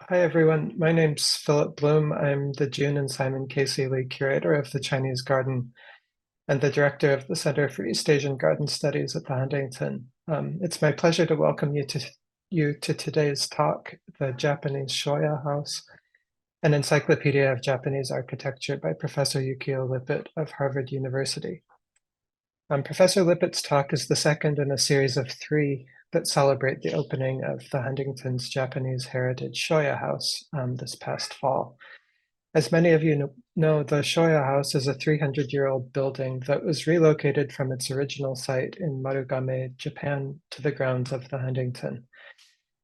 Hi, everyone. My name's Philip Bloom. I'm the June and Simon Casey Lee Curator of the Chinese Garden and the Director of the Center for East Asian Garden Studies at the Huntington. It's my pleasure to welcome you to today's talk, The Japanese Shoya House, an encyclopedia of Japanese architecture by Professor Yukio Lippit of Harvard University. Professor Lippit's talk is the second in a series of three that celebrate the opening of the Huntington's Japanese Heritage Shoya House this past fall. As many of you know, the Shoya House is a 300-year-old building that was relocated from its original site in Marugame, Japan, to the grounds of the Huntington.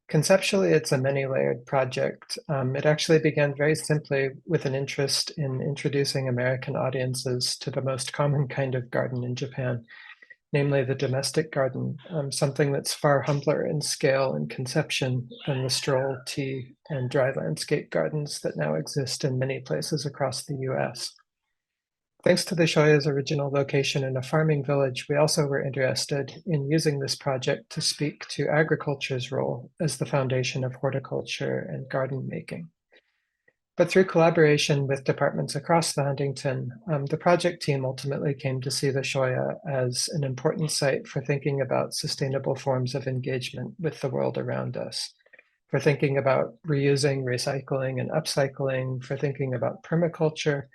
Conceptually, it's a many-layered project. It actually began very simply with an interest in introducing American audiences to the most common kind of garden in Japan, namely the domestic garden, something that's far humbler in scale and conception than the stroll, tea, and dry landscape gardens that now exist in many places across the US. Thanks to the Shoya's original location in a farming village, we also were interested in using this project to speak to agriculture's role as the foundation of horticulture and garden making. But through collaboration with departments across the Huntington, the project team ultimately came to see the Shoya as an important site for thinking about sustainable forms of engagement with the world around us, for thinking about reusing, recycling, and upcycling, for thinking about permaculture,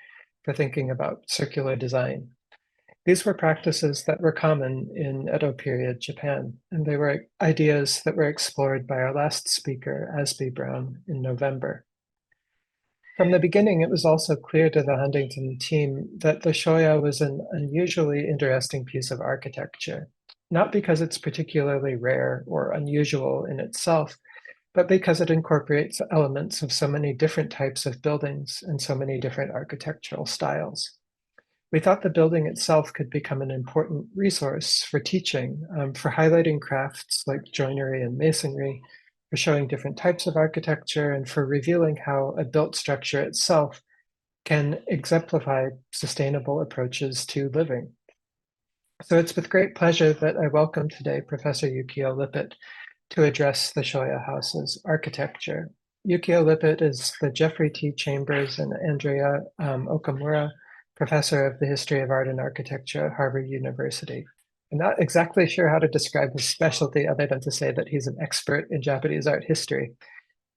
for thinking about circular design. These were practices that were common in Edo period Japan, and they were ideas that were explored by our last speaker, Asby Brown, in November. From the beginning, it was also clear to the Huntington team that the Shoya was an unusually interesting piece of architecture, not because it's particularly rare or unusual in itself, but because it incorporates elements of so many different types of buildings and so many different architectural styles. We thought the building itself could become an important resource for teaching, for highlighting crafts like joinery and masonry, for showing different types of architecture, and for revealing how a built structure itself can exemplify sustainable approaches to living. So it's with great pleasure that I welcome today Professor Yukio Lippit to address the Shoya House's architecture. Yukio Lippit is the Jeffrey T. Chambers and Andrea Okamura Professor of the History of Art and Architecture at Harvard University. I'm not exactly sure how to describe his specialty other than to say that he's an expert in Japanese art history.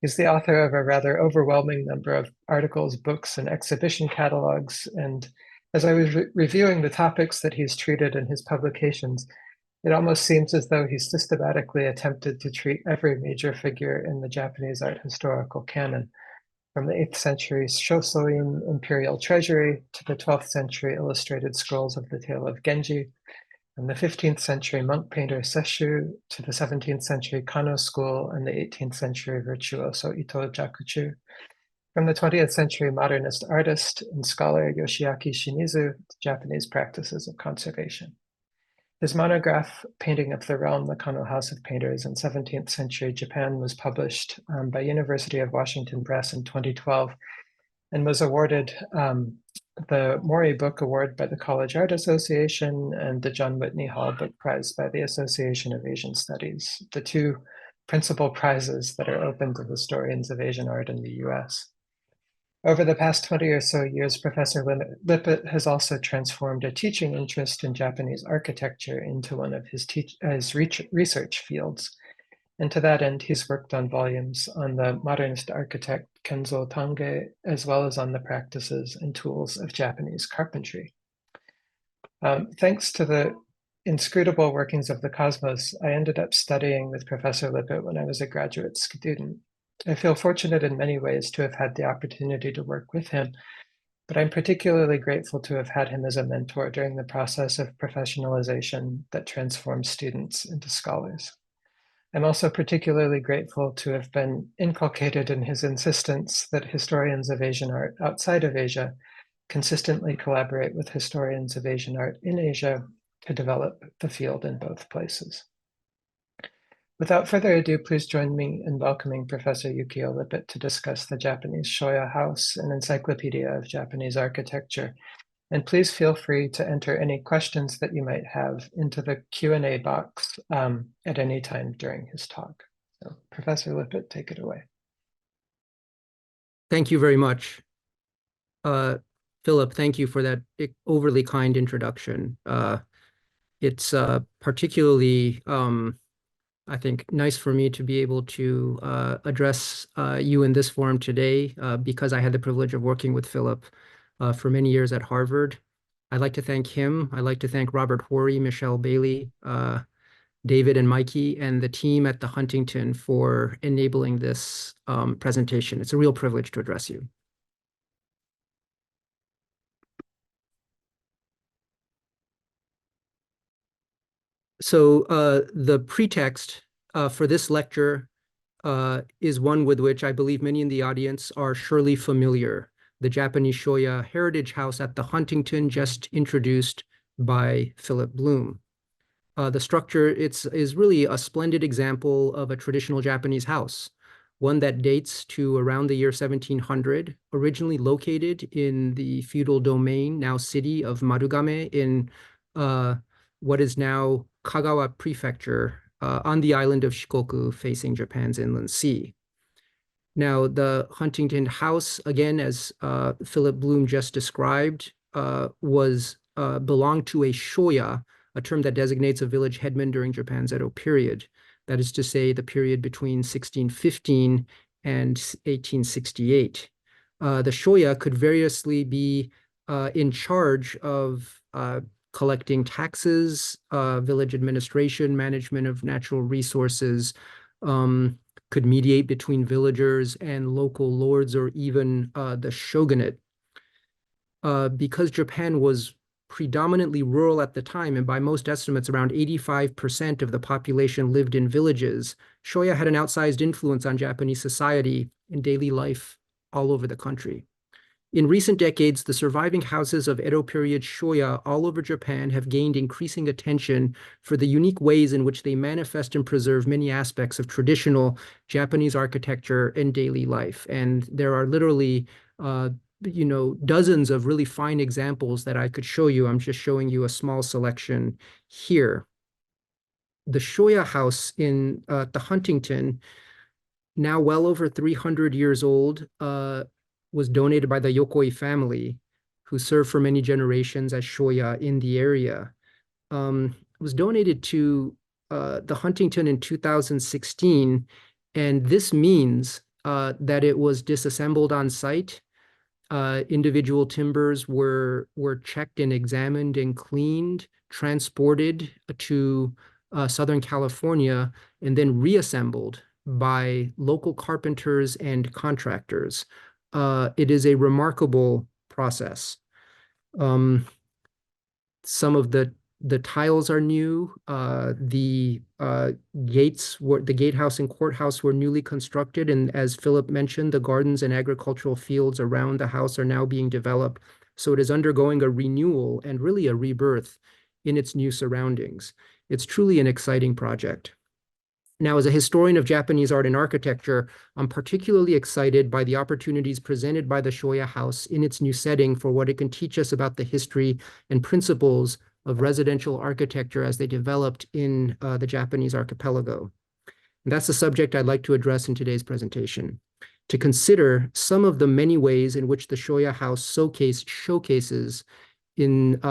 He's the author of a rather overwhelming number of articles, books, and exhibition catalogs. And as I was reviewing the topics that he's treated in his publications, it almost seems as though he's systematically attempted to treat every major figure in the Japanese art historical canon, from the 8th century Shosoin imperial treasury to the 12th century illustrated scrolls of the tale of Genji, from the 15th century monk painter Sesshu to the 17th century Kano school and the 18th century virtuoso Ito Jakuchu, from the 20th century modernist artist and scholar Yoshiaki Shimizu to Japanese practices of conservation. His monograph, Painting of the Realm, the Kano House of Painters in 17th Century Japan, was published by University of Washington Press in 2012 and was awarded the Mori Book Award by the College Art Association and the John Whitney Hall Book Prize by the Association of Asian Studies, the two principal prizes that are open to historians of Asian art in the US. Over the past 20 or so years, Professor Lippit has also transformed a teaching interest in Japanese architecture into one of his research fields. And to that end, he's worked on volumes on the modernist architect Kenzo Tange, as well as on the practices and tools of Japanese carpentry. Thanks to the inscrutable workings of the cosmos, I ended up studying with Professor Lippit when I was a graduate student. I feel fortunate in many ways to have had the opportunity to work with him, but I'm particularly grateful to have had him as a mentor during the process of professionalization that transforms students into scholars. I'm also particularly grateful to have been inculcated in his insistence that historians of Asian art outside of Asia consistently collaborate with historians of Asian art in Asia to develop the field in both places. Without further ado, please join me in welcoming Professor Yukio Lippit to discuss the Japanese Shoya House, an encyclopedia of Japanese architecture. And please feel free to enter any questions that you might have into the Q&A box at any time during his talk. So, Professor Lippit, take it away. Thank you very much. Uh, Philip, thank you for that overly kind introduction. It's particularly, I think, nice for me to be able to address you in this forum today because I had the privilege of working with Philip for many years at Harvard. I'd like to thank him. I'd like to thank Robert Horry, Michelle Bailey, David and Mikey, and the team at the Huntington for enabling this presentation. It's a real privilege to address you. So the pretext for this lecture is one with which I believe many in the audience are surely familiar. The Japanese Shoya Heritage House at the Huntington, just introduced by Philip Bloom. The structure is really a splendid example of a traditional Japanese house, one that dates to around the year 1700, originally located in the feudal domain, now city of Marugame in what is now Kagawa Prefecture on the island of Shikoku facing Japan's inland sea. Now, the Huntington House, again, as Philip Bloom just described, belonged to a shoya, a term that designates a village headman during Japan's Edo period. That is to say, the period between 1615 and 1868. The shoya could variously be in charge of collecting taxes, village administration, management of natural resources, could mediate between villagers and local lords or even the shogunate. Because Japan was predominantly rural at the time, and by most estimates, around 85% of the population lived in villages, Shoya had an outsized influence on Japanese society and daily life all over the country. In recent decades, the surviving houses of Edo period Shoya all over Japan have gained increasing attention for the unique ways in which they manifest and preserve many aspects of traditional Japanese architecture and daily life. And there are literally, dozens of really fine examples that I could show you. I'm just showing you a small selection here. The Shoya house in the Huntington, now well over 300 years old, was donated by the Yokoi family, who served for many generations as shoya in the area. It was donated to the Huntington in 2016, and this means that it was disassembled on site. Individual timbers were checked and examined and cleaned, transported to Southern California, and then reassembled by local carpenters and contractors. It is a remarkable process. Some of the tiles are new. The gatehouse and courthouse were newly constructed, and as Philip mentioned, the gardens and agricultural fields around the house are now being developed. So it is undergoing a renewal and really a rebirth in its new surroundings. It's truly an exciting project. Now, as a historian of Japanese art and architecture, I'm particularly excited by the opportunities presented by the Shoya House in its new setting for what it can teach us about the history and principles of residential architecture as they developed in the Japanese archipelago. And that's the subject I'd like to address in today's presentation, to consider some of the many ways in which the Shoya House showcases in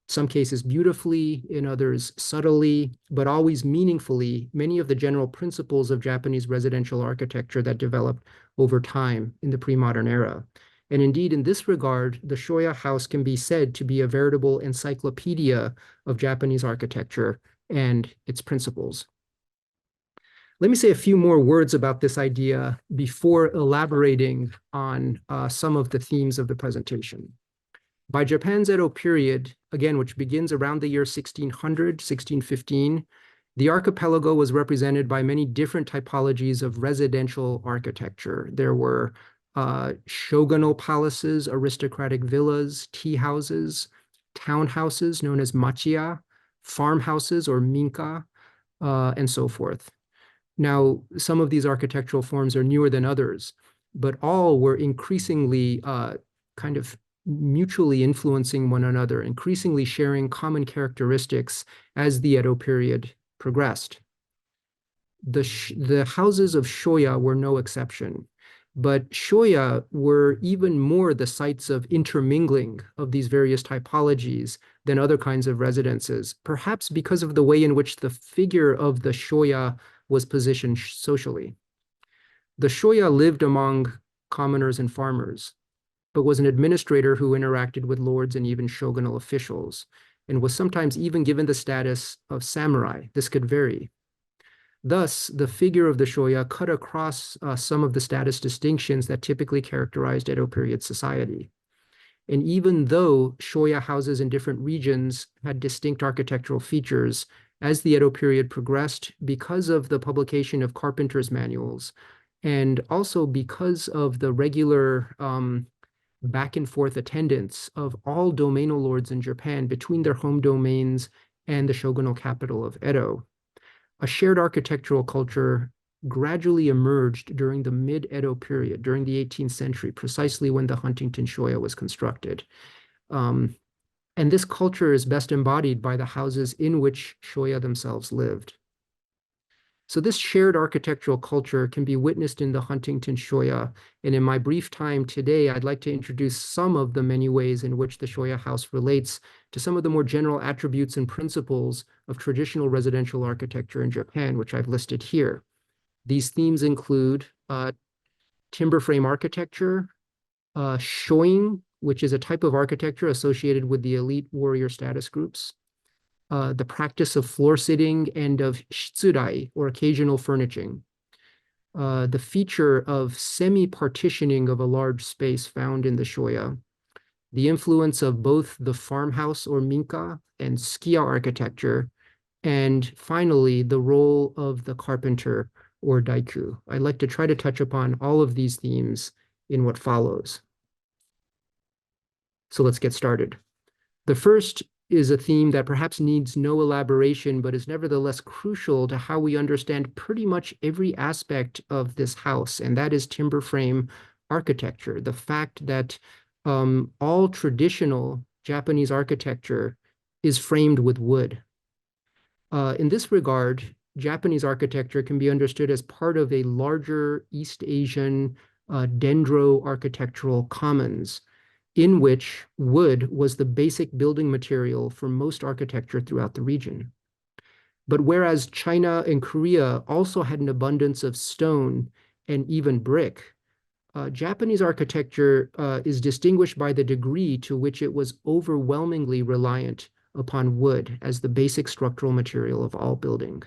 some cases beautifully, in others subtly, but always meaningfully, many of the general principles of Japanese residential architecture that developed over time in the pre-modern era. And indeed, in this regard, the Shoya House can be said to be a veritable encyclopedia of Japanese architecture and its principles. Let me say a few more words about this idea before elaborating on some of the themes of the presentation. By Japan's Edo period, again, which begins around the year 1600, 1615, the archipelago was represented by many different typologies of residential architecture. There were shogunal palaces, aristocratic villas, tea houses, townhouses known as machiya, farmhouses or minka, and so forth. Now, some of these architectural forms are newer than others, but all were increasingly kind of mutually influencing one another, increasingly sharing common characteristics as the Edo period progressed. The houses of Shoya were no exception. But Shoya were even more the sites of intermingling of these various typologies than other kinds of residences, perhaps because of the way in which the figure of the Shoya was positioned socially. The Shoya lived among commoners and farmers, but was an administrator who interacted with lords and even shogunal officials, and was sometimes even given the status of samurai. This could vary. Thus, the figure of the Shoya cut across some of the status distinctions that typically characterized Edo period society. And even though Shoya houses in different regions had distinct architectural features, as the Edo period progressed, because of the publication of carpenters' manuals, and also because of the regular back and forth attendance of all domainal lords in Japan between their home domains and the shogunal capital of Edo, a shared architectural culture gradually emerged during the mid-Edo period, during the 18th century, precisely when the Huntington Shoya was constructed. And this culture is best embodied by the houses in which Shoya themselves lived. So this shared architectural culture can be witnessed in the Huntington Shoya. And in my brief time today, I'd like to introduce some of the many ways in which the Shoya house relates to some of the more general attributes and principles of traditional residential architecture in Japan, which I've listed here. These themes include timber frame architecture, shoin, which is a type of architecture associated with the elite warrior status groups, the practice of floor sitting and of shitsurai, or occasional furnishing, the feature of semi-partitioning of a large space found in the Shoya, the influence of both the farmhouse or minka and skiya architecture, and finally, the role of the carpenter or daiku. I'd like to try to touch upon all of these themes in what follows. So let's get started. The first is a theme that perhaps needs no elaboration, but is nevertheless crucial to how we understand pretty much every aspect of this house, and that is timber frame architecture. The fact that all traditional Japanese architecture is framed with wood. In this regard, Japanese architecture can be understood as part of a larger East Asian dendro-architectural commons, in which wood was the basic building material for most architecture throughout the region. But whereas China and Korea also had an abundance of stone and even brick, Japanese architecture is distinguished by the degree to which it was overwhelmingly reliant upon wood as the basic structural material of all building.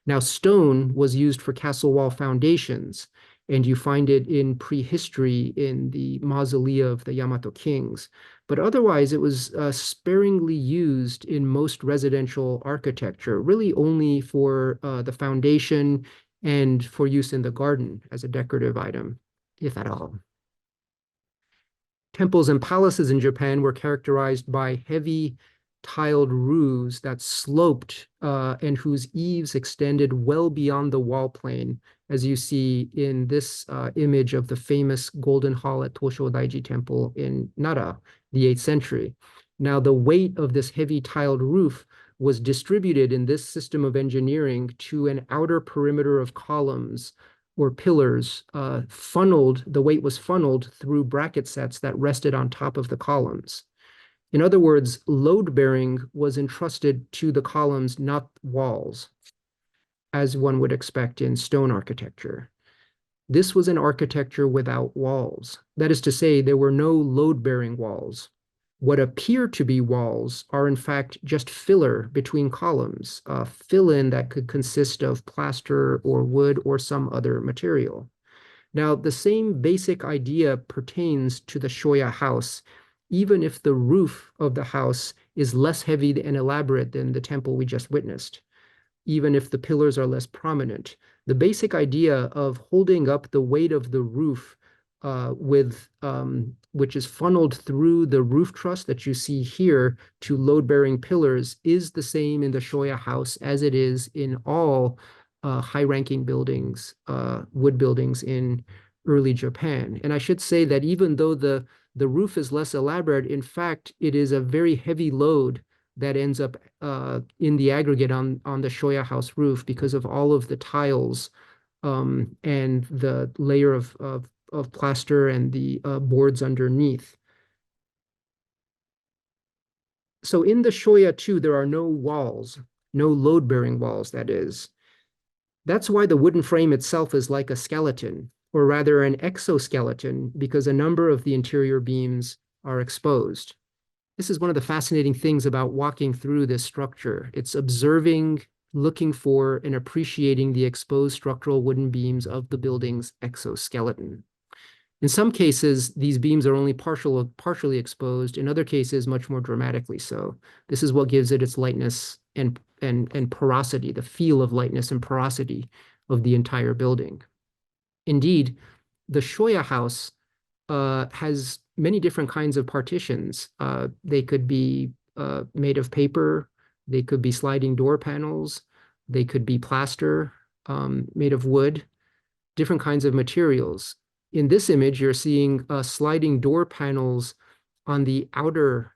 Now, stone was used for castle wall foundations, and you find it in prehistory in the mausolea of the Yamato kings. But otherwise, it was sparingly used in most residential architecture, really only for the foundation and for use in the garden as a decorative item, if at all. Temples and palaces in Japan were characterized by heavy tiled roofs that sloped and whose eaves extended well beyond the wall plane, as you see in this image of the famous Golden Hall at Tosho Daiji Temple in Nara, the 8th century. Now, the weight of this heavy tiled roof was distributed in this system of engineering to an outer perimeter of columns or pillars, the weight was funneled through bracket sets that rested on top of the columns. In other words, load bearing was entrusted to the columns, not walls, as one would expect in stone architecture. This was an architecture without walls. That is to say, there were no load bearing walls. What appear to be walls are in fact just filler between columns, fill-in that could consist of plaster or wood or some other material. Now, the same basic idea pertains to the Shoya house, even if the roof of the house is less heavy and elaborate than the temple we just witnessed, even if the pillars are less prominent. The basic idea of holding up the weight of the roof which is funneled through the roof truss that you see here to load-bearing pillars is the same in the Shoya house as it is in all high-ranking buildings, wood buildings in early Japan. And I should say that even though the roof is less elaborate, in fact, it is a very heavy load that ends up in the aggregate on the Shoya house roof because of all of the tiles and the layer of plaster and the boards underneath. So in the Shoya too, there are no walls, no load-bearing walls, that is. That's why the wooden frame itself is like a skeleton, or rather an exoskeleton, because a number of the interior beams are exposed. This is one of the fascinating things about walking through this structure. It's observing, looking for, and appreciating the exposed structural wooden beams of the building's exoskeleton. In some cases, these beams are only partially exposed. In other cases, much more dramatically so. This is what gives it its lightness and porosity, the feel of lightness and porosity of the entire building. Indeed, the Shoya house has many different kinds of partitions. They could be made of paper. They could be sliding door panels. They could be plaster made of wood, different kinds of materials. In this image, you're seeing sliding door panels on the outer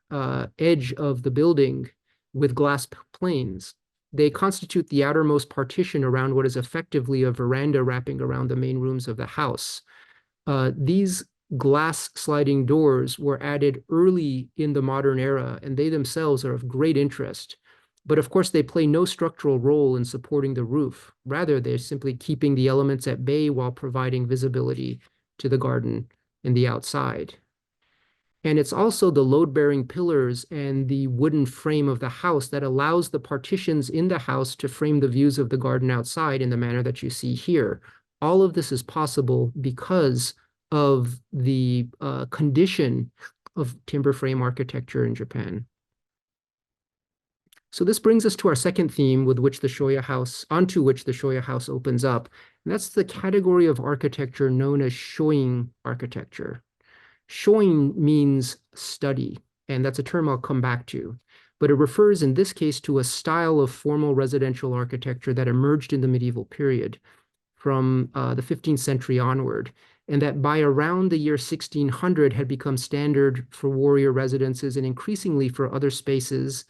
edge of the building with glass planes. They constitute the outermost partition around what is effectively a veranda wrapping around the main rooms of the house. These glass sliding doors were added early in the modern era, and they themselves are of great interest. But of course, they play no structural role in supporting the roof. Rather, they're simply keeping the elements at bay while providing visibility to the garden and the outside. And it's also the load-bearing pillars and the wooden frame of the house that allows the partitions in the house to frame the views of the garden outside in the manner that you see here. All of this is possible because of the condition of timber frame architecture in Japan. So this brings us to our second theme with which the Shoya house, onto which the Shoya house opens up. And that's the category of architecture known as shoin architecture. Shoin means study, and that's a term I'll come back to. But it refers in this case to a style of formal residential architecture that emerged in the medieval period from the 15th century onward, and that by around the year 1600 had become standard for warrior residences and increasingly for other spaces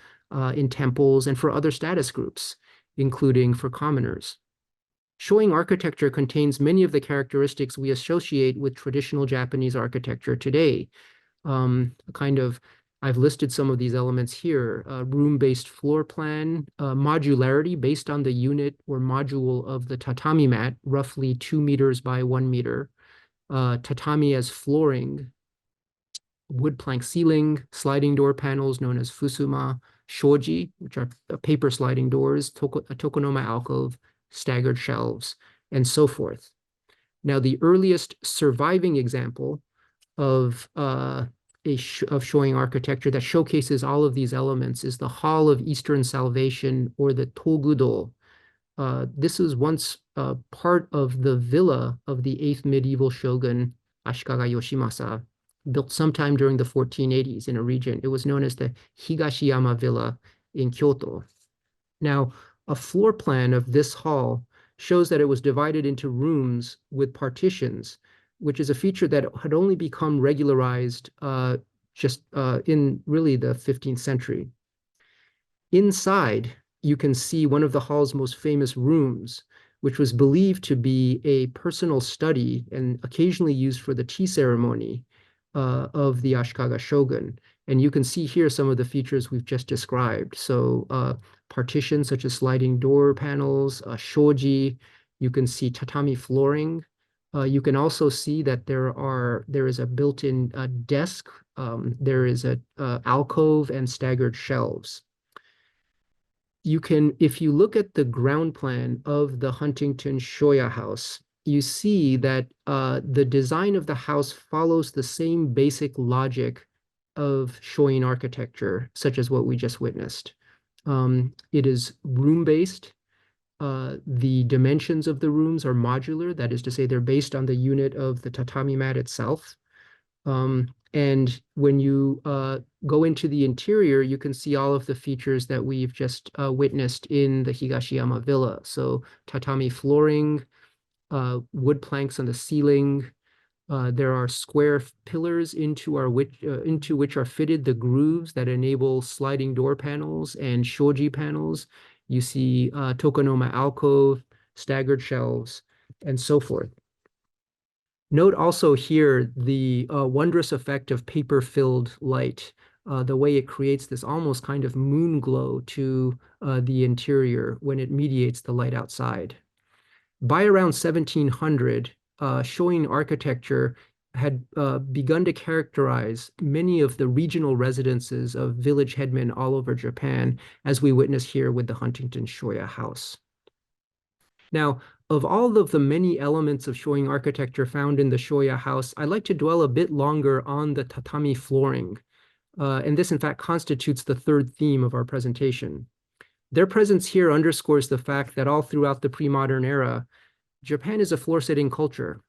in temples and for other status groups, including for commoners. Shoin architecture contains many of the characteristics we associate with traditional Japanese architecture today. I've listed some of these elements here: room-based floor plan, modularity based on the unit or module of the tatami mat, roughly 2 meters by 1 meter, tatami as flooring, wood plank ceiling, sliding door panels known as fusuma, shoji, which are paper sliding doors, a tokonoma alcove, staggered shelves, and so forth. Now, the earliest surviving example of shoin architecture that showcases all of these elements is the Hall of Eastern Salvation, or the Togudo. This was once part of the villa of the 8th medieval shogun Ashikaga Yoshimasa, built sometime during the 1480s in a region. It was known as the Higashiyama Villa in Kyoto. Now, a floor plan of this hall shows that it was divided into rooms with partitions, which is a feature that had only become regularized in really the 15th century. Inside, you can see one of the hall's most famous rooms, which was believed to be a personal study and occasionally used for the tea ceremony of the Ashikaga shogun. And you can see here some of the features we've just described. So partitions such as sliding door panels, shoji, you can see tatami flooring. You can also see that there is a built-in desk, there is a alcove and staggered shelves. If you look at the ground plan of the Huntington Shoya house, you see that the design of the house follows the same basic logic of shoin architecture, such as what we just witnessed. It is room-based. The dimensions of the rooms are modular. That is to say, they're based on the unit of the tatami mat itself. And when you go into the interior, you can see all of the features that we've just witnessed in the Higashiyama Villa. So tatami flooring, wood planks on the ceiling. There are square pillars into which are fitted the grooves that enable sliding door panels and shoji panels. You see tokonoma alcove, staggered shelves, and so forth. Note also here the wondrous effect of paper-filled light, the way it creates this almost kind of moon glow to the interior when it mediates the light outside. By around 1700, Shoin architecture had begun to characterize many of the regional residences of village headmen all over Japan, as we witness here with the Huntington Shoya house. Now, of all of the many elements of Shoin architecture found in the Shoya house, I'd like to dwell a bit longer on the tatami flooring. And this, in fact, constitutes the third theme of our presentation. Their presence here underscores the fact that all throughout the pre-modern era, Japan is a floor-sitting culture.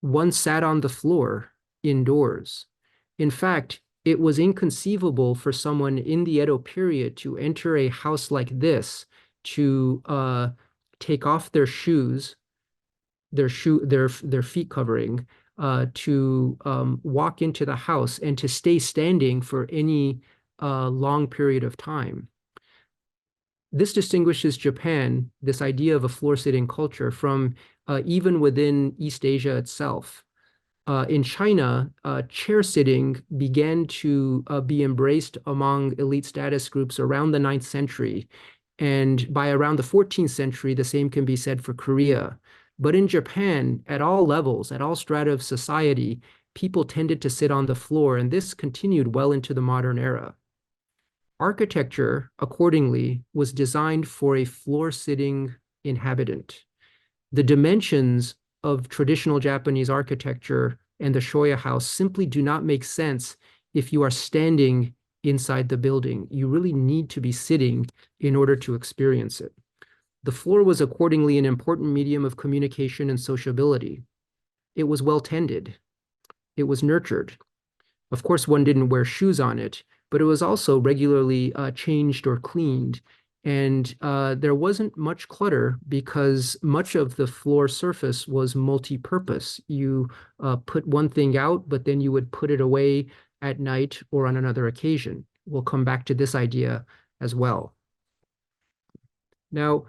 One sat on the floor indoors. In fact, it was inconceivable for someone in the Edo period to enter a house like this, to take off their shoes, their feet covering, to walk into the house and to stay standing for any long period of time. This distinguishes Japan, this idea of a floor-sitting culture, from even within East Asia itself. In China, chair sitting began to be embraced among elite status groups around the 9th century. And by around the 14th century, the same can be said for Korea. But in Japan, at all levels, at all strata of society, people tended to sit on the floor, and this continued well into the modern era. Architecture, accordingly, was designed for a floor-sitting inhabitant. The dimensions of traditional Japanese architecture and the Shoya house simply do not make sense if you are standing inside the building. You really need to be sitting in order to experience it. The floor was accordingly an important medium of communication and sociability. It was well tended. It was nurtured. Of course, one didn't wear shoes on it, but it was also regularly changed or cleaned. And there wasn't much clutter because much of the floor surface was multi-purpose. You put one thing out, but then you would put it away at night or on another occasion. We'll come back to this idea as well. Now,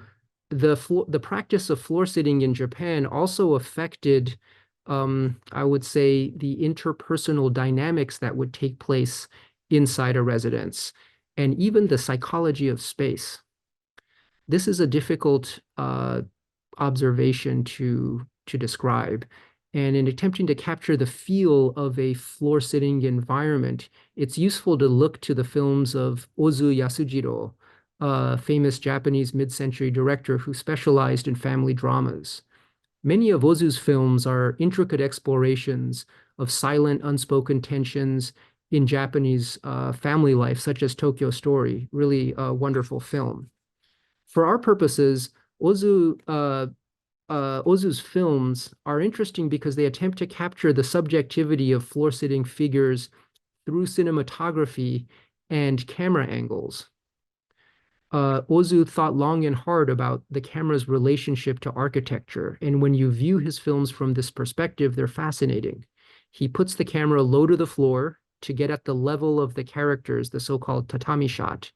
the practice of floor sitting in Japan also affected, I would say, the interpersonal dynamics that would take place inside a residence, and even the psychology of space. This is a difficult observation to describe. And in attempting to capture the feel of a floor-sitting environment, it's useful to look to the films of Ozu Yasujiro, a famous Japanese mid-century director who specialized in family dramas. Many of Ozu's films are intricate explorations of silent, unspoken tensions in Japanese family life, such as Tokyo Story, really a wonderful film. For our purposes, Ozu's films are interesting because they attempt to capture the subjectivity of floor-sitting figures through cinematography and camera angles. Ozu thought long and hard about the camera's relationship to architecture, and when you view his films from this perspective, they're fascinating. He puts the camera low to the floor to get at the level of the characters, the so-called tatami shot.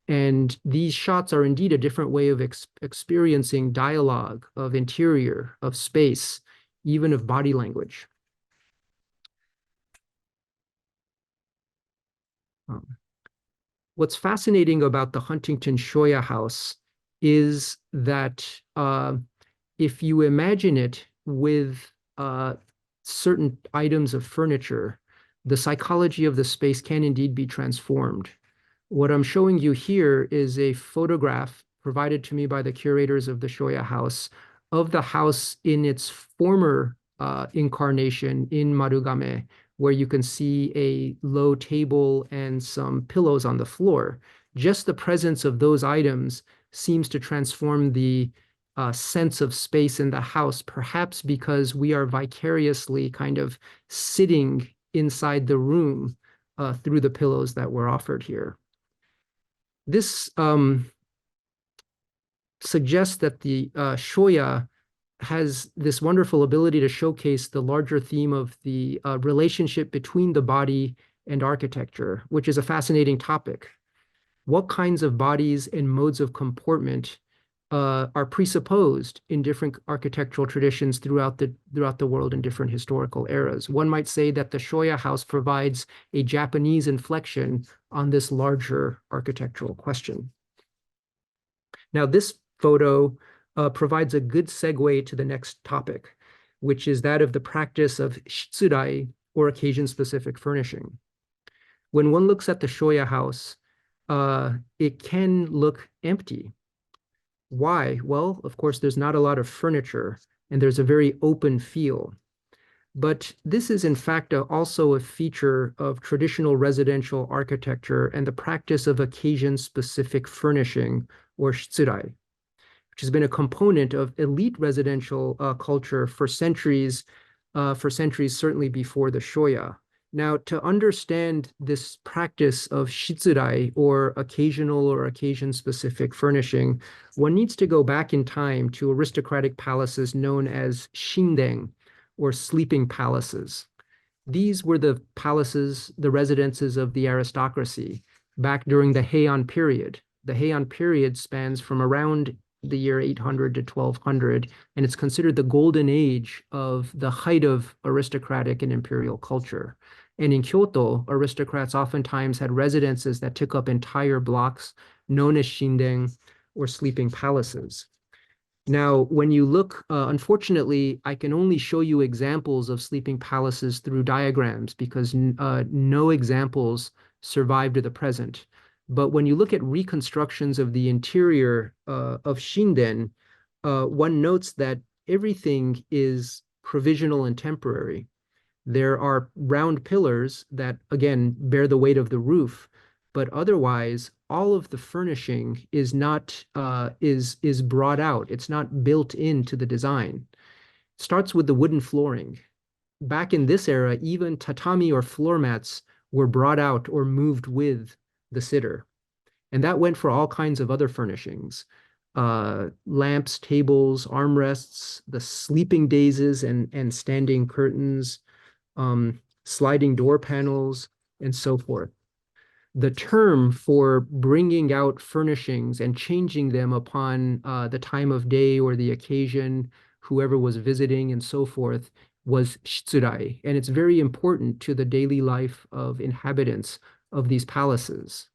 And these shots are indeed a different way of experiencing dialogue, of interior, of space, even of body language. What's fascinating about the Huntington Shoya house is that if you imagine it with certain items of furniture, the psychology of the space can indeed be transformed. What I'm showing you here is a photograph provided to me by the curators of the Shoya house of the house in its former incarnation in Marugame, where you can see a low table and some pillows on the floor. Just the presence of those items seems to transform the sense of space in the house, perhaps because we are vicariously kind of sitting inside the room through the pillows that were offered here. This suggests that the Shoya has this wonderful ability to showcase the larger theme of the relationship between the body and architecture, which is a fascinating topic. What kinds of bodies and modes of comportment are presupposed in different architectural traditions throughout the world in different historical eras. One might say that the Shoya house provides a Japanese inflection on this larger architectural question. Now, this photo provides a good segue to the next topic, which is that of the practice of shitsurai, or occasion-specific furnishing. When one looks at the Shoya house, it can look empty. Why? Well, of course, there's not a lot of furniture, and there's a very open feel. But this is, in fact, also a feature of traditional residential architecture and the practice of occasion-specific furnishing, or shitsurai, which has been a component of elite residential culture for centuries, certainly before the Shoya. Now, to understand this practice of shitsurai, or occasional or occasion-specific furnishing, one needs to go back in time to aristocratic palaces known as shinden, or sleeping palaces. These were the palaces, the residences of the aristocracy back during the Heian period. The Heian period spans from around the year 800 to 1200, and it's considered the golden age of the height of aristocratic and imperial culture. And in Kyoto, aristocrats oftentimes had residences that took up entire blocks known as shinden, or sleeping palaces. Now, when you look, unfortunately, I can only show you examples of sleeping palaces through diagrams because no examples survive to the present. But when you look at reconstructions of the interior of shinden, one notes that everything is provisional and temporary. There are round pillars that, again, bear the weight of the roof, but otherwise, all of the furnishing is not is brought out. It's not built into the design. It starts with the wooden flooring. Back in this era, even tatami or floor mats were brought out or moved with the sitter. And that went for all kinds of other furnishings. Lamps, tables, armrests, the sleeping daises and standing curtains, sliding door panels, and so forth. The term for bringing out furnishings and changing them upon the time of day or the occasion, whoever was visiting and so forth, was shitsurai. And it's very important to the daily life of inhabitants of these palaces.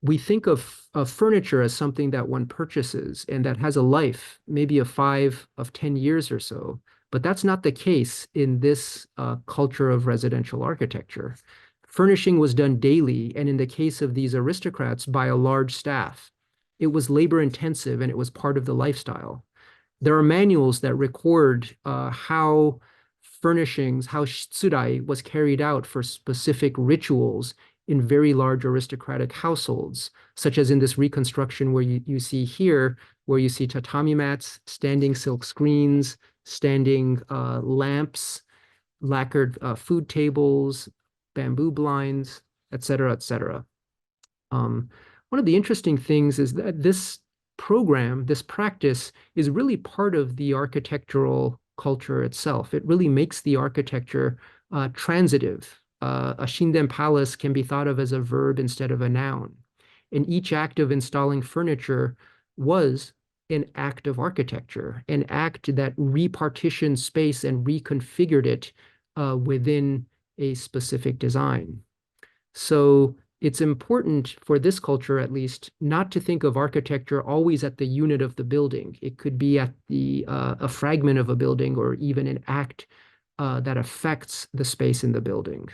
We think of furniture as something that one purchases and that has a life, maybe of 10 years or so. But that's not the case in this culture of residential architecture. Furnishing was done daily, and in the case of these aristocrats, by a large staff. It was labor intensive, and it was part of the lifestyle. There are manuals that record how furnishings, how shitsurai was carried out for specific rituals in very large aristocratic households, such as in this reconstruction where you see here, where you see tatami mats, standing silk screens, standing lamps, lacquered food tables, bamboo blinds, et cetera, et cetera. One of the interesting things is that this program, this practice, is really part of the architectural culture itself. It really makes the architecture transitive. A shinden palace can be thought of as a verb instead of a noun. And each act of installing furniture was an act of architecture, an act that repartitioned space and reconfigured it within a specific design. So it's important for this culture, at least, not to think of architecture always at the unit of the building. It could be at a fragment of a building or even an act that affects the space in the building.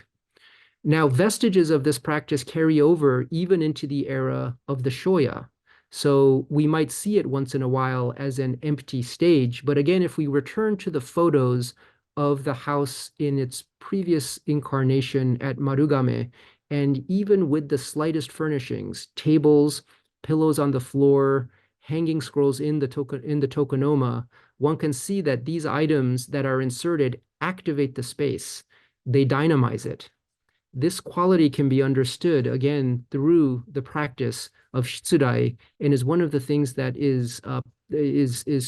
Now, vestiges of this practice carry over even into the era of the Shoya. So we might see it once in a while as an empty stage. But again, if we return to the photos of the house in its previous incarnation at Marugame, and even with the slightest furnishings, tables, pillows on the floor, hanging scrolls in the tokonoma, one can see that these items that are inserted activate the space. They dynamize it. This quality can be understood, again, through the practice of shitsurai, and is one of the things that is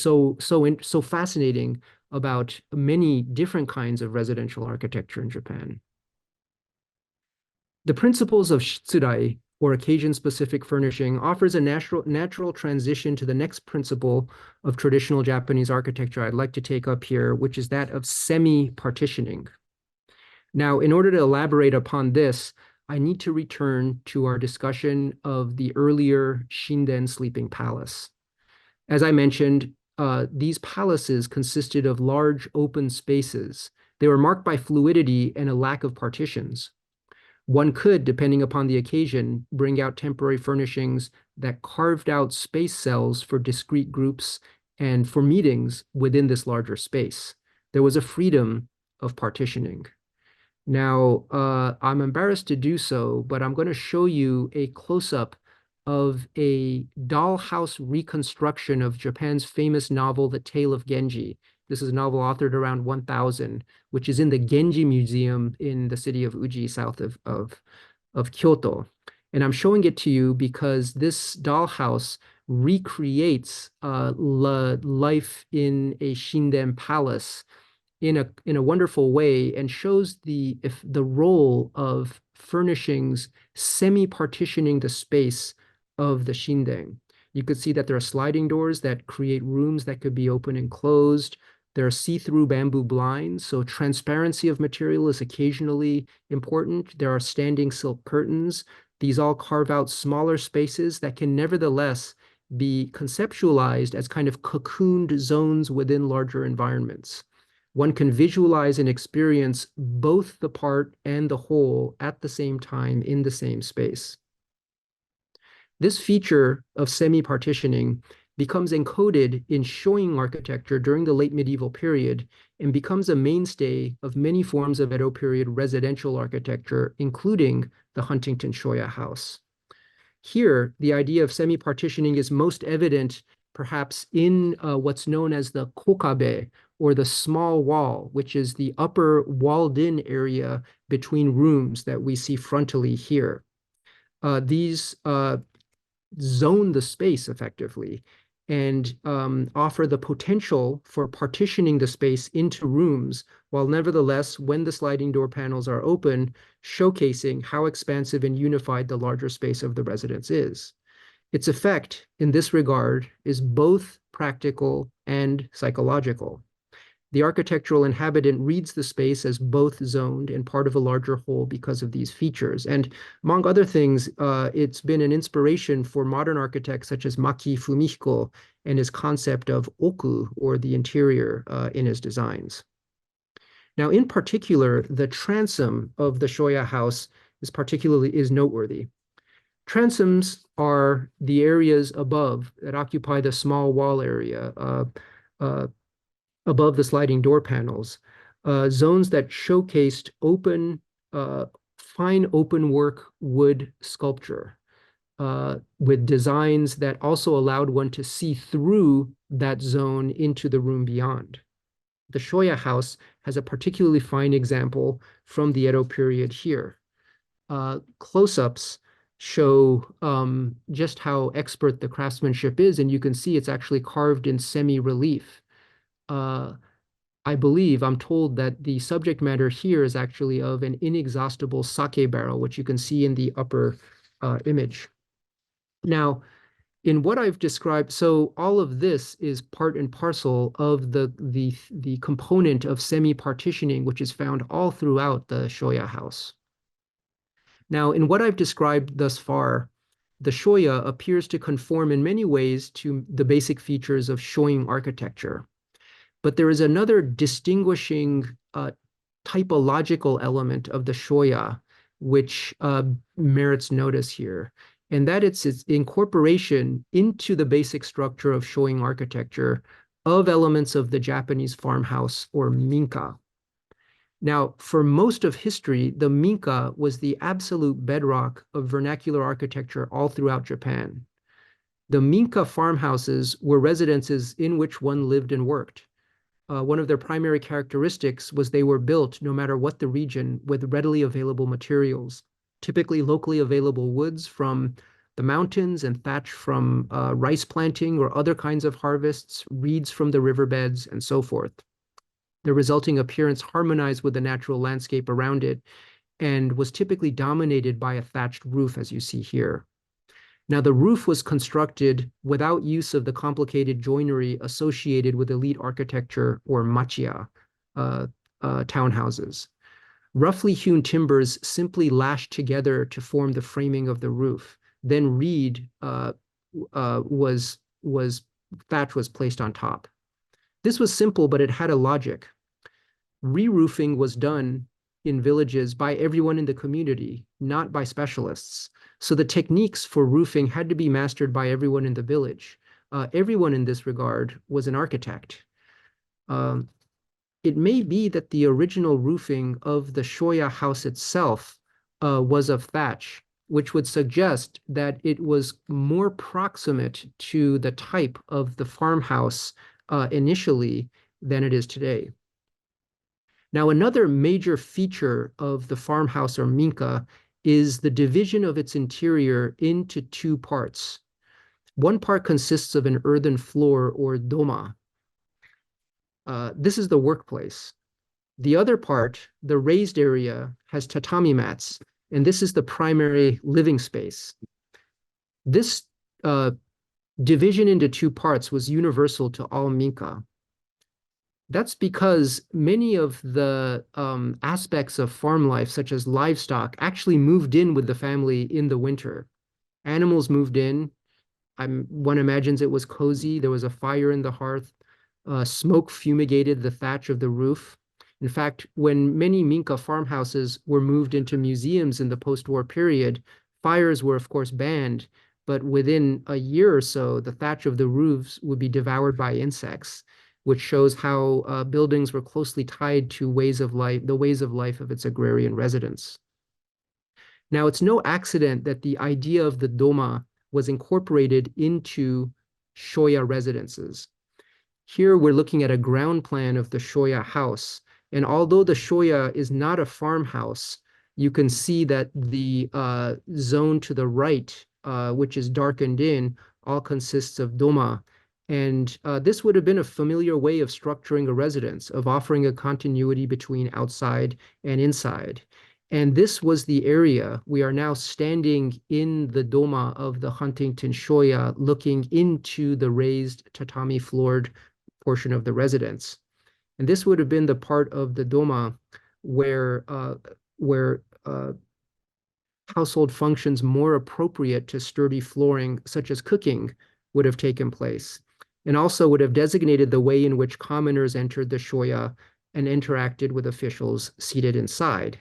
so fascinating about many different kinds of residential architecture in Japan. The principles of shitsurai or occasion-specific furnishing offers a natural transition to the next principle of traditional Japanese architecture I'd like to take up here, which is that of semi-partitioning. Now, in order to elaborate upon this, I need to return to our discussion of the earlier Shinden sleeping palace. As I mentioned, these palaces consisted of large open spaces. They were marked by fluidity and a lack of partitions. One could, depending upon the occasion, bring out temporary furnishings that carved out space cells for discrete groups and for meetings within this larger space. There was a freedom of partitioning. Now, I'm embarrassed to do so, but I'm going to show you a close-up of a dollhouse reconstruction of Japan's famous novel, The Tale of Genji. This is a novel authored around 1000, which is in the Genji Museum in the city of Uji, south of Kyoto. And I'm showing it to you because this dollhouse recreates life in a Shinden palace in a wonderful way and shows the role of furnishings semi-partitioning the space of the shinden. You could see that there are sliding doors that create rooms that could be open and closed. There are see-through bamboo blinds, so transparency of material is occasionally important. There are standing silk curtains. These all carve out smaller spaces that can nevertheless be conceptualized as kind of cocooned zones within larger environments. One can visualize and experience both the part and the whole at the same time in the same space. This feature of semi-partitioning becomes encoded in shoin architecture during the late medieval period and becomes a mainstay of many forms of Edo period residential architecture, including the Huntington Shoya house. Here, the idea of semi-partitioning is most evident perhaps in what's known as the kokabe, or the small wall, which is the upper walled-in area between rooms that we see frontally here. These zone the space effectively and offer the potential for partitioning the space into rooms, while nevertheless, when the sliding door panels are open, showcasing how expansive and unified the larger space of the residence is. Its effect in this regard is both practical and psychological. The architectural inhabitant reads the space as both zoned and part of a larger whole because of these features. And among other things, it's been an inspiration for modern architects such as Maki Fumihiko and his concept of oku, or the interior, in his designs. Now, in particular, the transom of the Shoya house is noteworthy. Transoms are the areas above that occupy the small wall area above the sliding door panels, zones that showcased fine open work wood sculpture with designs that also allowed one to see through that zone into the room beyond. The Shoya house has a particularly fine example from the Edo period here. Close-ups show just how expert the craftsmanship is, and you can see it's actually carved in semi-relief. I believe, I'm told that the subject matter here is actually of an inexhaustible sake barrel, which you can see in the upper image. Now, in what I've described, so all of this is part and parcel of the component of semi-partitioning, which is found all throughout the Shoya house. Now, in what I've described thus far, the Shoya appears to conform in many ways to the basic features of shoin architecture. But there is another distinguishing typological element of the Shoya, which merits notice here, and that it's incorporation into the basic structure of shoin architecture of elements of the Japanese farmhouse, or minka. Now, for most of history, the minka was the absolute bedrock of vernacular architecture all throughout Japan. The minka farmhouses were residences in which one lived and worked. One of their primary characteristics was they were built, no matter what the region, with readily available materials, typically locally available woods from the mountains and thatch from rice planting or other kinds of harvests, reeds from the riverbeds, and so forth. The resulting appearance harmonized with the natural landscape around it and was typically dominated by a thatched roof, as you see here. Now, the roof was constructed without use of the complicated joinery associated with elite architecture or machiya townhouses. Roughly hewn timbers simply lashed together to form the framing of the roof. Then thatch was placed on top. This was simple, but it had a logic. Re-roofing was done in villages by everyone in the community, not by specialists. So the techniques for roofing had to be mastered by everyone in the village. Everyone in this regard was an architect. It may be that the original roofing of the Shoya house itself was of thatch, which would suggest that it was more proximate to the type of the farmhouse initially than it is today. Now, another major feature of the farmhouse or minka is the division of its interior into two parts. One part consists of an earthen floor or doma. This is the workplace. The other part, the raised area, has tatami mats, and this is the primary living space. This division into two parts was universal to all minka. That's because many of the aspects of farm life, such as livestock, actually moved in with the family in the winter. Animals moved in. One imagines it was cozy. There was a fire in the hearth. Smoke fumigated the thatch of the roof. In fact, when many minka farmhouses were moved into museums in the post-war period, fires were, of course, banned. But within a year or so, the thatch of the roofs would be devoured by insects, which shows how buildings were closely tied to the ways of life of its agrarian residents. Now, it's no accident that the idea of the doma was incorporated into Shoya residences. Here, we're looking at a ground plan of the Shoya house. And although the Shoya is not a farmhouse, you can see that the zone to the right, which is darkened in, all consists of doma. And this would have been a familiar way of structuring a residence, of offering a continuity between outside and inside. And this was the area. We are now standing in the doma of the Huntington Shoya, looking into the raised tatami-floored portion of the residence. And this would have been the part of the doma where household functions more appropriate to sturdy flooring, such as cooking, would have taken place, and also would have designated the way in which commoners entered the Shoya and interacted with officials seated inside.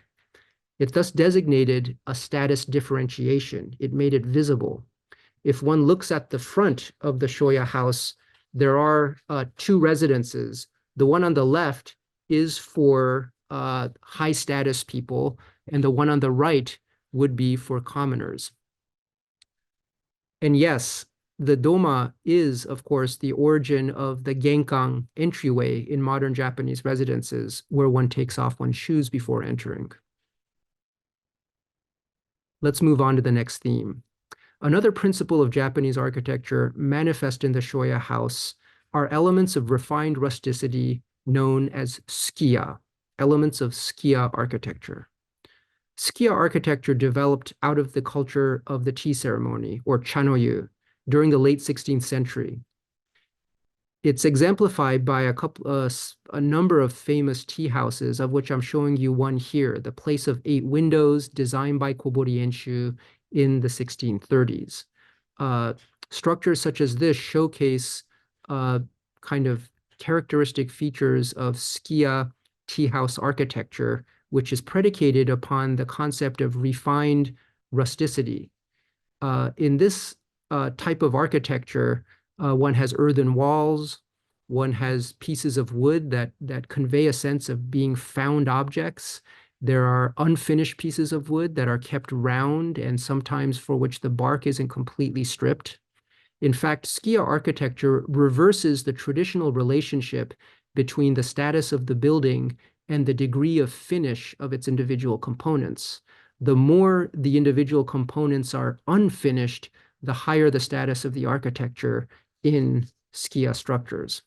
It thus designated a status differentiation. It made it visible. If one looks at the front of the Shoya house, there are two residences. The one on the left is for high status people, and the one on the right would be for commoners. And yes, the doma is, of course, the origin of the genkan entryway in modern Japanese residences, where one takes off one's shoes before entering. Let's move on to the next theme. Another principle of Japanese architecture manifest in the Shoya house are elements of refined rusticity known as sukiya, elements of sukiya architecture. Sukiya architecture developed out of the culture of the tea ceremony, or chanoyu, during the late 16th century. It's exemplified by a number of famous tea houses, of which I'm showing you one here, the Place of Eight Windows, designed by Kobori Enshu in the 1630s. Structures such as this showcase kind of characteristic features of sukiya tea house architecture, which is predicated upon the concept of refined rusticity. In this type of architecture, one has earthen walls, one has pieces of wood that convey a sense of being found objects. There are unfinished pieces of wood that are kept round and sometimes for which the bark isn't completely stripped. In fact, sukiya architecture reverses the traditional relationship between the status of the building and the degree of finish of its individual components. The more the individual components are unfinished, the higher the status of the architecture in sukiya structures.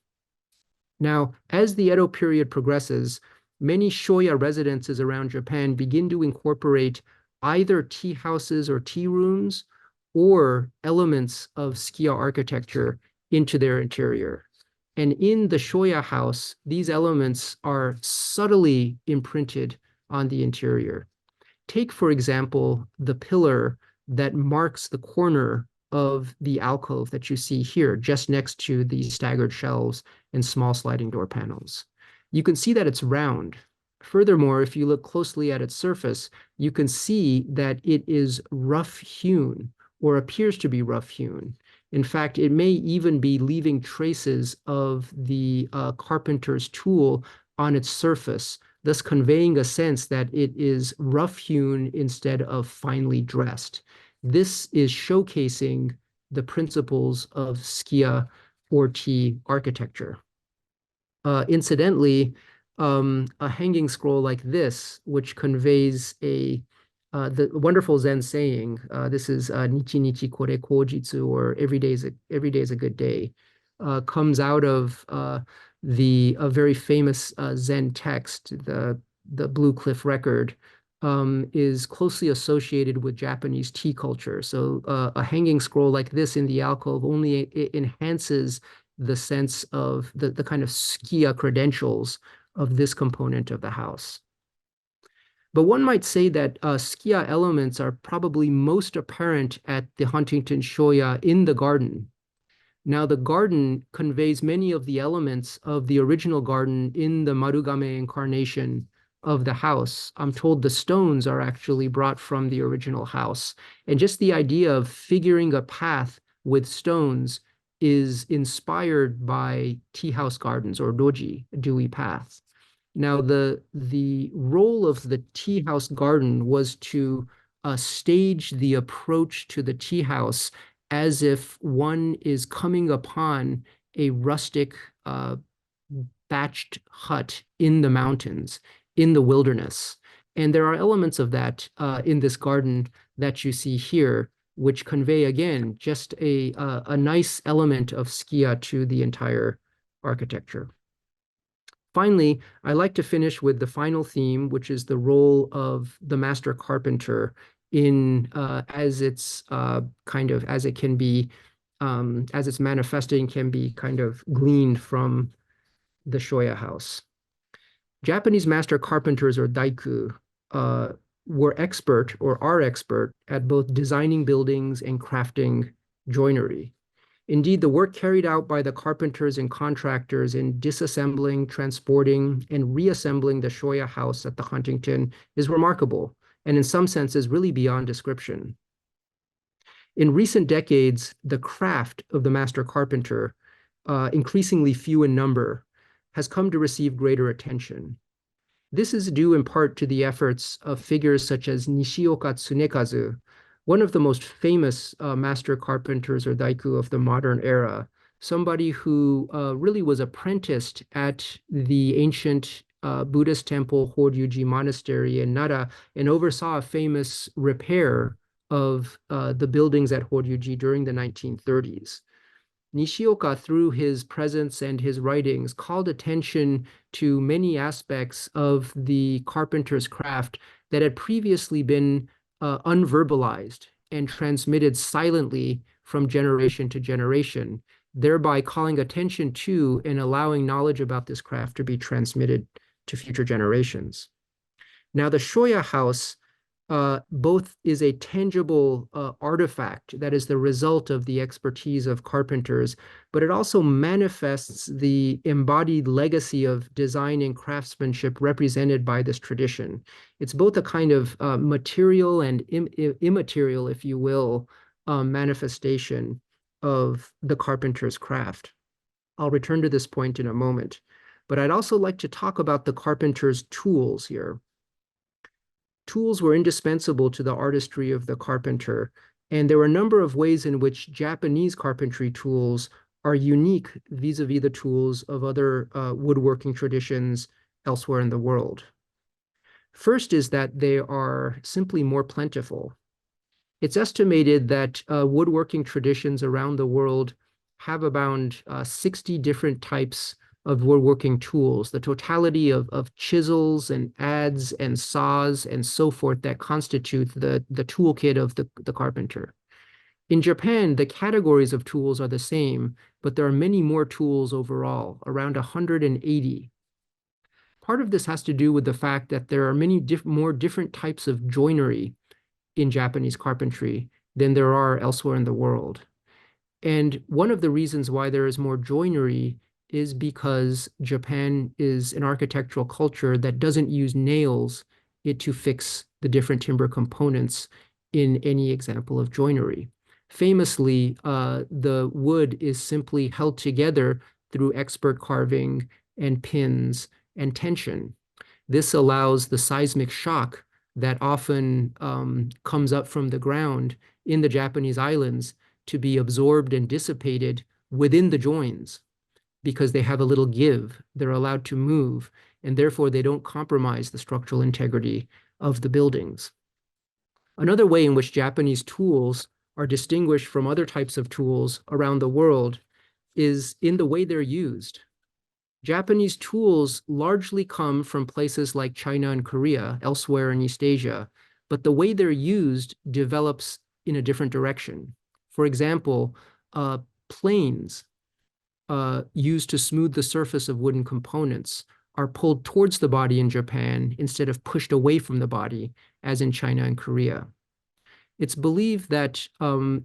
Now, as the Edo period progresses, many Shoya residences around Japan begin to incorporate either tea houses or tea rooms or elements of Sukiya architecture into their interior. And in the Shoya house, these elements are subtly imprinted on the interior. Take, for example, the pillar that marks the corner of the alcove that you see here, just next to the staggered shelves and small sliding door panels. You can see that it's round. Furthermore, if you look closely at its surface, you can see that it is rough hewn or appears to be rough hewn. In fact, it may even be leaving traces of the carpenter's tool on its surface, thus conveying a sense that it is rough hewn instead of finely dressed. This is showcasing the principles of Sukiya or tea architecture. Incidentally, a hanging scroll like this, which conveys the wonderful Zen saying, this is nichi nichi kore kojitsu, or every day is a good day, comes out of a very famous Zen text, the Blue Cliff Record, is closely associated with Japanese tea culture. So a hanging scroll like this in the alcove only enhances the sense of the kind of Sukiya credentials of this component of the house. But one might say that Sukiya elements are probably most apparent at the Huntington Shoya in the garden. Now, the garden conveys many of the elements of the original garden in the Marugame incarnation of the house. I'm told the stones are actually brought from the original house. And just the idea of figuring a path with stones is inspired by tea house gardens, or doji, dewy paths. Now, the role of the tea house garden was to stage the approach to the tea house as if one is coming upon a rustic thatched hut in the mountains, in the wilderness. And there are elements of that in this garden that you see here, which convey, again, just a nice element of Sukiya to the entire architecture. Finally, I like to finish with the final theme, which is the role of the master carpenter in as it's as it can be, as it's manifesting, can be kind of gleaned from the Shoya house. Japanese master carpenters, or daiku, were expert or are expert at both designing buildings and crafting joinery. Indeed, the work carried out by the carpenters and contractors in disassembling, transporting, and reassembling the Shoya house at the Huntington is remarkable, and in some senses really beyond description. In recent decades, the craft of the master carpenter, increasingly few in number, has come to receive greater attention. This is due in part to the efforts of figures such as Nishioka Tsunekazu, one of the most famous master carpenters or daiku of the modern era, somebody who really was apprenticed at the ancient Buddhist temple Horyuji Monastery in Nara and oversaw a famous repair of the buildings at Horyuji during the 1930s. Nishioka, through his presence and his writings, called attention to many aspects of the carpenter's craft that had previously been unverbalized and transmitted silently from generation to generation, thereby calling attention to and allowing knowledge about this craft to be transmitted to future generations. Now, the Shoya house both is a tangible artifact that is the result of the expertise of carpenters, but it also manifests the embodied legacy of design and craftsmanship represented by this tradition. It's both a kind of material and immaterial, if you will, manifestation of the carpenter's craft. I'll return to this point in a moment, but I'd also like to talk about the carpenter's tools here. Tools were indispensable to the artistry of the carpenter, and there were a number of ways in which Japanese carpentry tools are unique vis-a-vis the tools of other woodworking traditions elsewhere in the world. First is that they are simply more plentiful. It's estimated that woodworking traditions around the world have about 60 different types of woodworking tools, the totality of chisels and adze and saws and so forth that constitute the toolkit of the carpenter. In Japan, the categories of tools are the same, but there are many more tools overall, around 180. Part of this has to do with the fact that there are many more different types of joinery in Japanese carpentry than there are elsewhere in the world. And one of the reasons why there is more joinery is because Japan is an architectural culture that doesn't use nails to fix the different timber components in any example of joinery. Famously, the wood is simply held together through expert carving and pins and tension. This allows the seismic shock that often comes up from the ground in the Japanese islands to be absorbed and dissipated within the joins because they have a little give. They're allowed to move, and therefore they don't compromise the structural integrity of the buildings. Another way in which Japanese tools are distinguished from other types of tools around the world is in the way they're used. Japanese tools largely come from places like China and Korea, elsewhere in East Asia, but the way they're used develops in a different direction. For example, planes used to smooth the surface of wooden components are pulled towards the body in Japan instead of pushed away from the body, as in China and Korea. It's believed that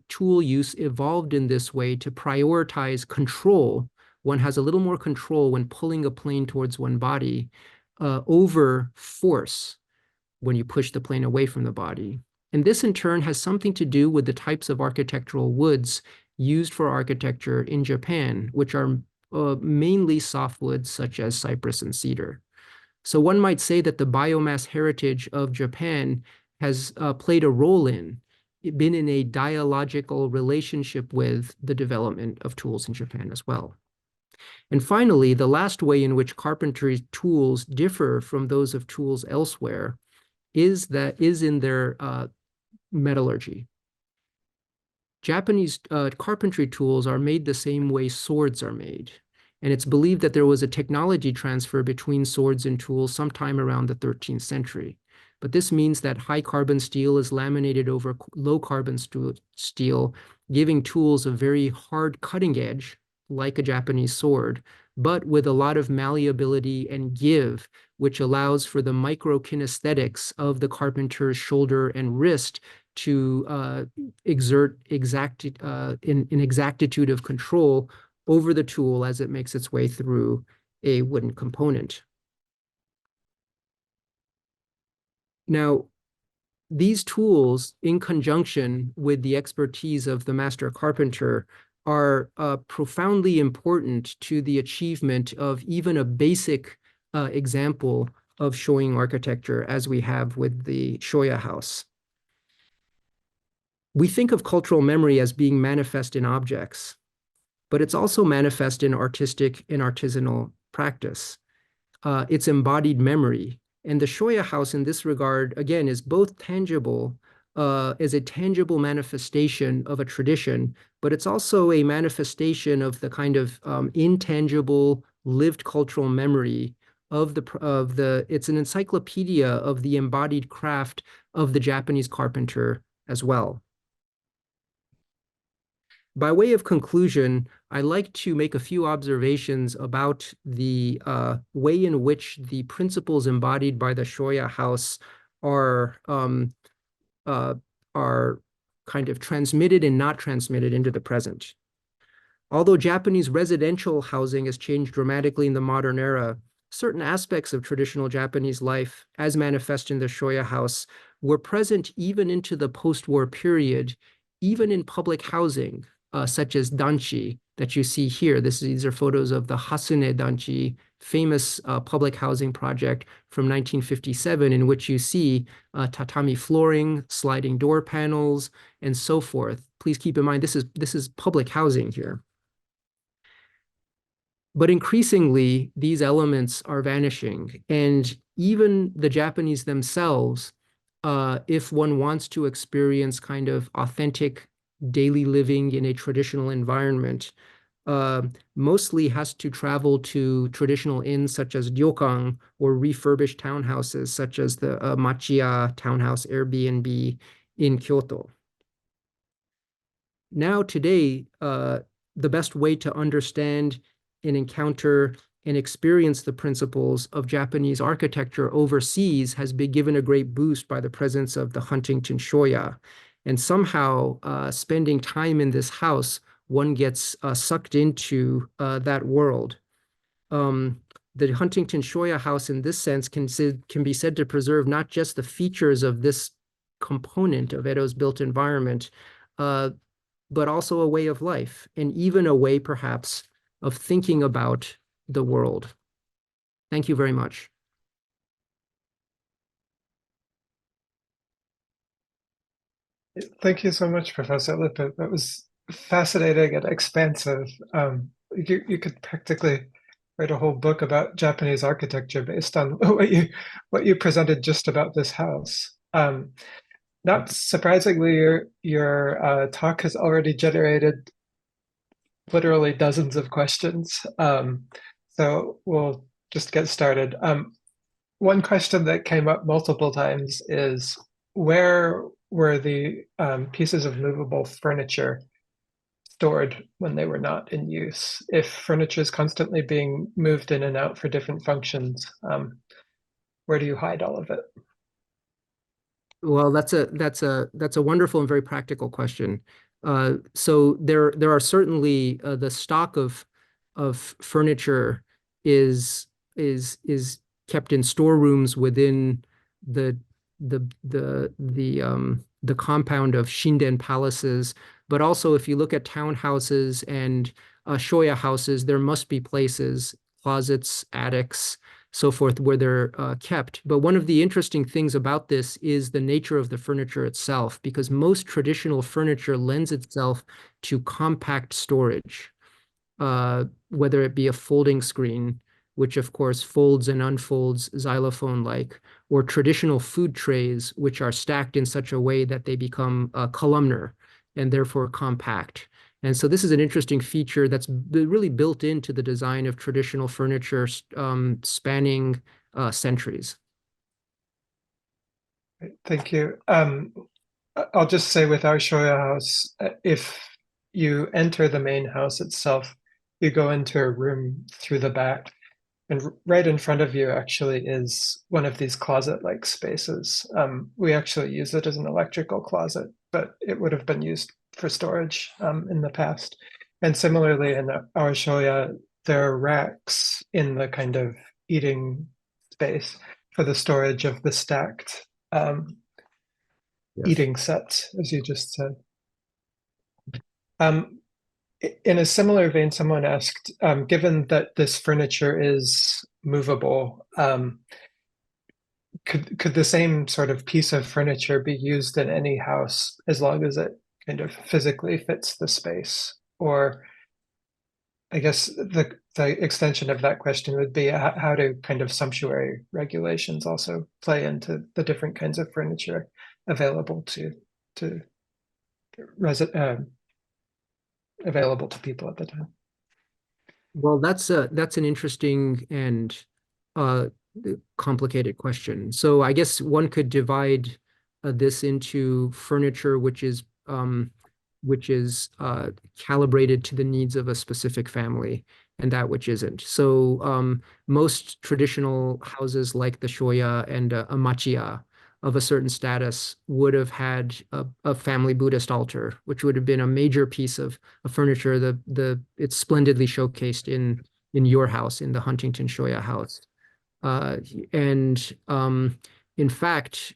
tool use evolved in this way to prioritize control. One has a little more control when pulling a plane towards one body over force when you push the plane away from the body. And this in turn has something to do with the types of architectural woods used for architecture in Japan, which are mainly softwoods such as cypress and cedar. So one might say that the biomass heritage of Japan has played a role in, been in a dialogical relationship with the development of tools in Japan as well. And finally, the last way in which carpentry tools differ from those of tools elsewhere is in their metallurgy. Japanese carpentry tools are made the same way swords are made. And it's believed that there was a technology transfer between swords and tools sometime around the 13th century. But this means that high carbon steel is laminated over low carbon steel, giving tools a very hard cutting edge, like a Japanese sword, but with a lot of malleability and give, which allows for the microkinesthetics of the carpenter's shoulder and wrist to exert an exactitude of control over the tool as it makes its way through a wooden component. Now, these tools, in conjunction with the expertise of the master carpenter, are profoundly important to the achievement of even a basic example of shoin architecture, as we have with the Shoya house. We think of cultural memory as being manifest in objects, but it's also manifest in artistic and artisanal practice. It's embodied memory. And the Shoya house in this regard, again, is both tangible, as a tangible manifestation of a tradition, but it's also a manifestation of the kind of intangible, lived cultural memory it's an encyclopedia of the embodied craft of the Japanese carpenter as well. By way of conclusion, I'd like to make a few observations about the way in which the principles embodied by the Shoya house are kind of transmitted and not transmitted into the present. Although Japanese residential housing has changed dramatically in the modern era, certain aspects of traditional Japanese life, as manifest in the Shoya house, were present even into the post-war period, even in public housing, such as danchi that you see here. These are photos of the Hasune danchi, famous public housing project from 1957, in which you see tatami flooring, sliding door panels, and so forth. Please keep in mind, this is public housing here. But increasingly, these elements are vanishing, and even the Japanese themselves, if one wants to experience kind of authentic daily living in a traditional environment, mostly has to travel to traditional inns such as ryokan or refurbished townhouses such as the Machiya townhouse Airbnb in Kyoto. Now, today, the best way to understand and encounter and experience the principles of Japanese architecture overseas has been given a great boost by the presence of the Huntington Shoya. And somehow, spending time in this house, one gets sucked into that world. Um, the Huntington Shoya house, in this sense, can be said to preserve not just the features of this component of Edo's built environment, uh, but also a way of life, and even a way, perhaps, of thinking about the world. Thank you very much. Thank you so much, Professor Lippit. That was fascinating and expansive. You could practically write a whole book about Japanese architecture based on what you presented just about this house. Not surprisingly, your talk has already generated literally dozens of questions. So we'll just get started. One question that came up multiple times is where were the pieces of movable furniture stored when they were not in use? If furniture is constantly being moved in and out for different functions, where do you hide all of it? Well, that's a wonderful and very practical question. So there are certainly the stock of furniture is kept in storerooms within the the compound of Shinden palaces. But also, if you look at townhouses and Shoya houses, there must be places, closets, attics, so forth, where they're kept. But one of the interesting things about this is the nature of the furniture itself, because most traditional furniture lends itself to compact storage, whether it be a folding screen, which of course folds and unfolds xylophone-like, or traditional food trays, which are stacked in such a way that they become columnar and therefore compact. And so this is an interesting feature that's really built into the design of traditional furniture spanning centuries. Thank you. I'll just say with our Shoya house, if you enter the main house itself, you go into a room through the back, and right in front of you actually is one of these closet-like spaces. We actually use it as an electrical closet, but it would have been used for storage in the past. And similarly, in our Shoya, there are racks in the kind of eating space for the storage of the stacked Yes. eating sets, as you just said. Um, in a similar vein, someone asked, given that this furniture is movable, could the same sort of piece of furniture be used in any house as long as it kind of physically fits the space? Or I guess the extension of that question would be how do kind of sumptuary regulations also play into the different kinds of furniture available to available to people at the time? Well, that's an interesting and uh, complicated question. So I guess one could divide this into furniture which is calibrated to the needs of a specific family, and that which isn't. So most traditional houses like the Shoya and a machiya of a certain status would have had a family Buddhist altar, which would have been a major piece of furniture. It's splendidly showcased in your house, in the Huntington Shoya house. And in fact,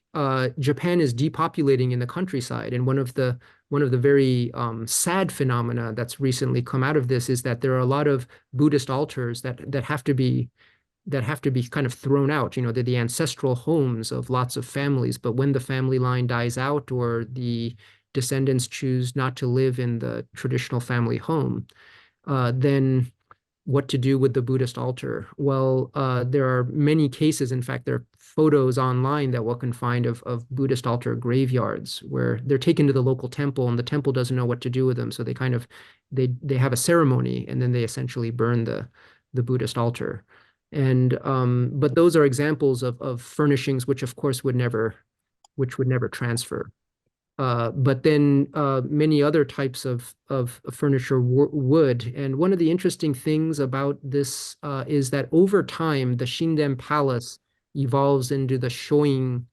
Japan is depopulating in the countryside, and one of the very sad phenomena that's recently come out of this is that there are a lot of Buddhist altars that have to be kind of thrown out. You know, they're the ancestral homes of lots of families, but when the family line dies out or the descendants choose not to live in the traditional family home, then what to do with the Buddhist altar. Well, there are many cases. In fact, there are photos online that one can find of Buddhist altar graveyards where they're taken to the local temple and the temple doesn't know what to do with them. So they kind of they have a ceremony and then they essentially burn the Buddhist altar. And but those are examples of furnishings which of course would never transfer. But then many other types of furniture would. And one of the interesting things about this is that over time, the Shinden Palace evolves into the shoin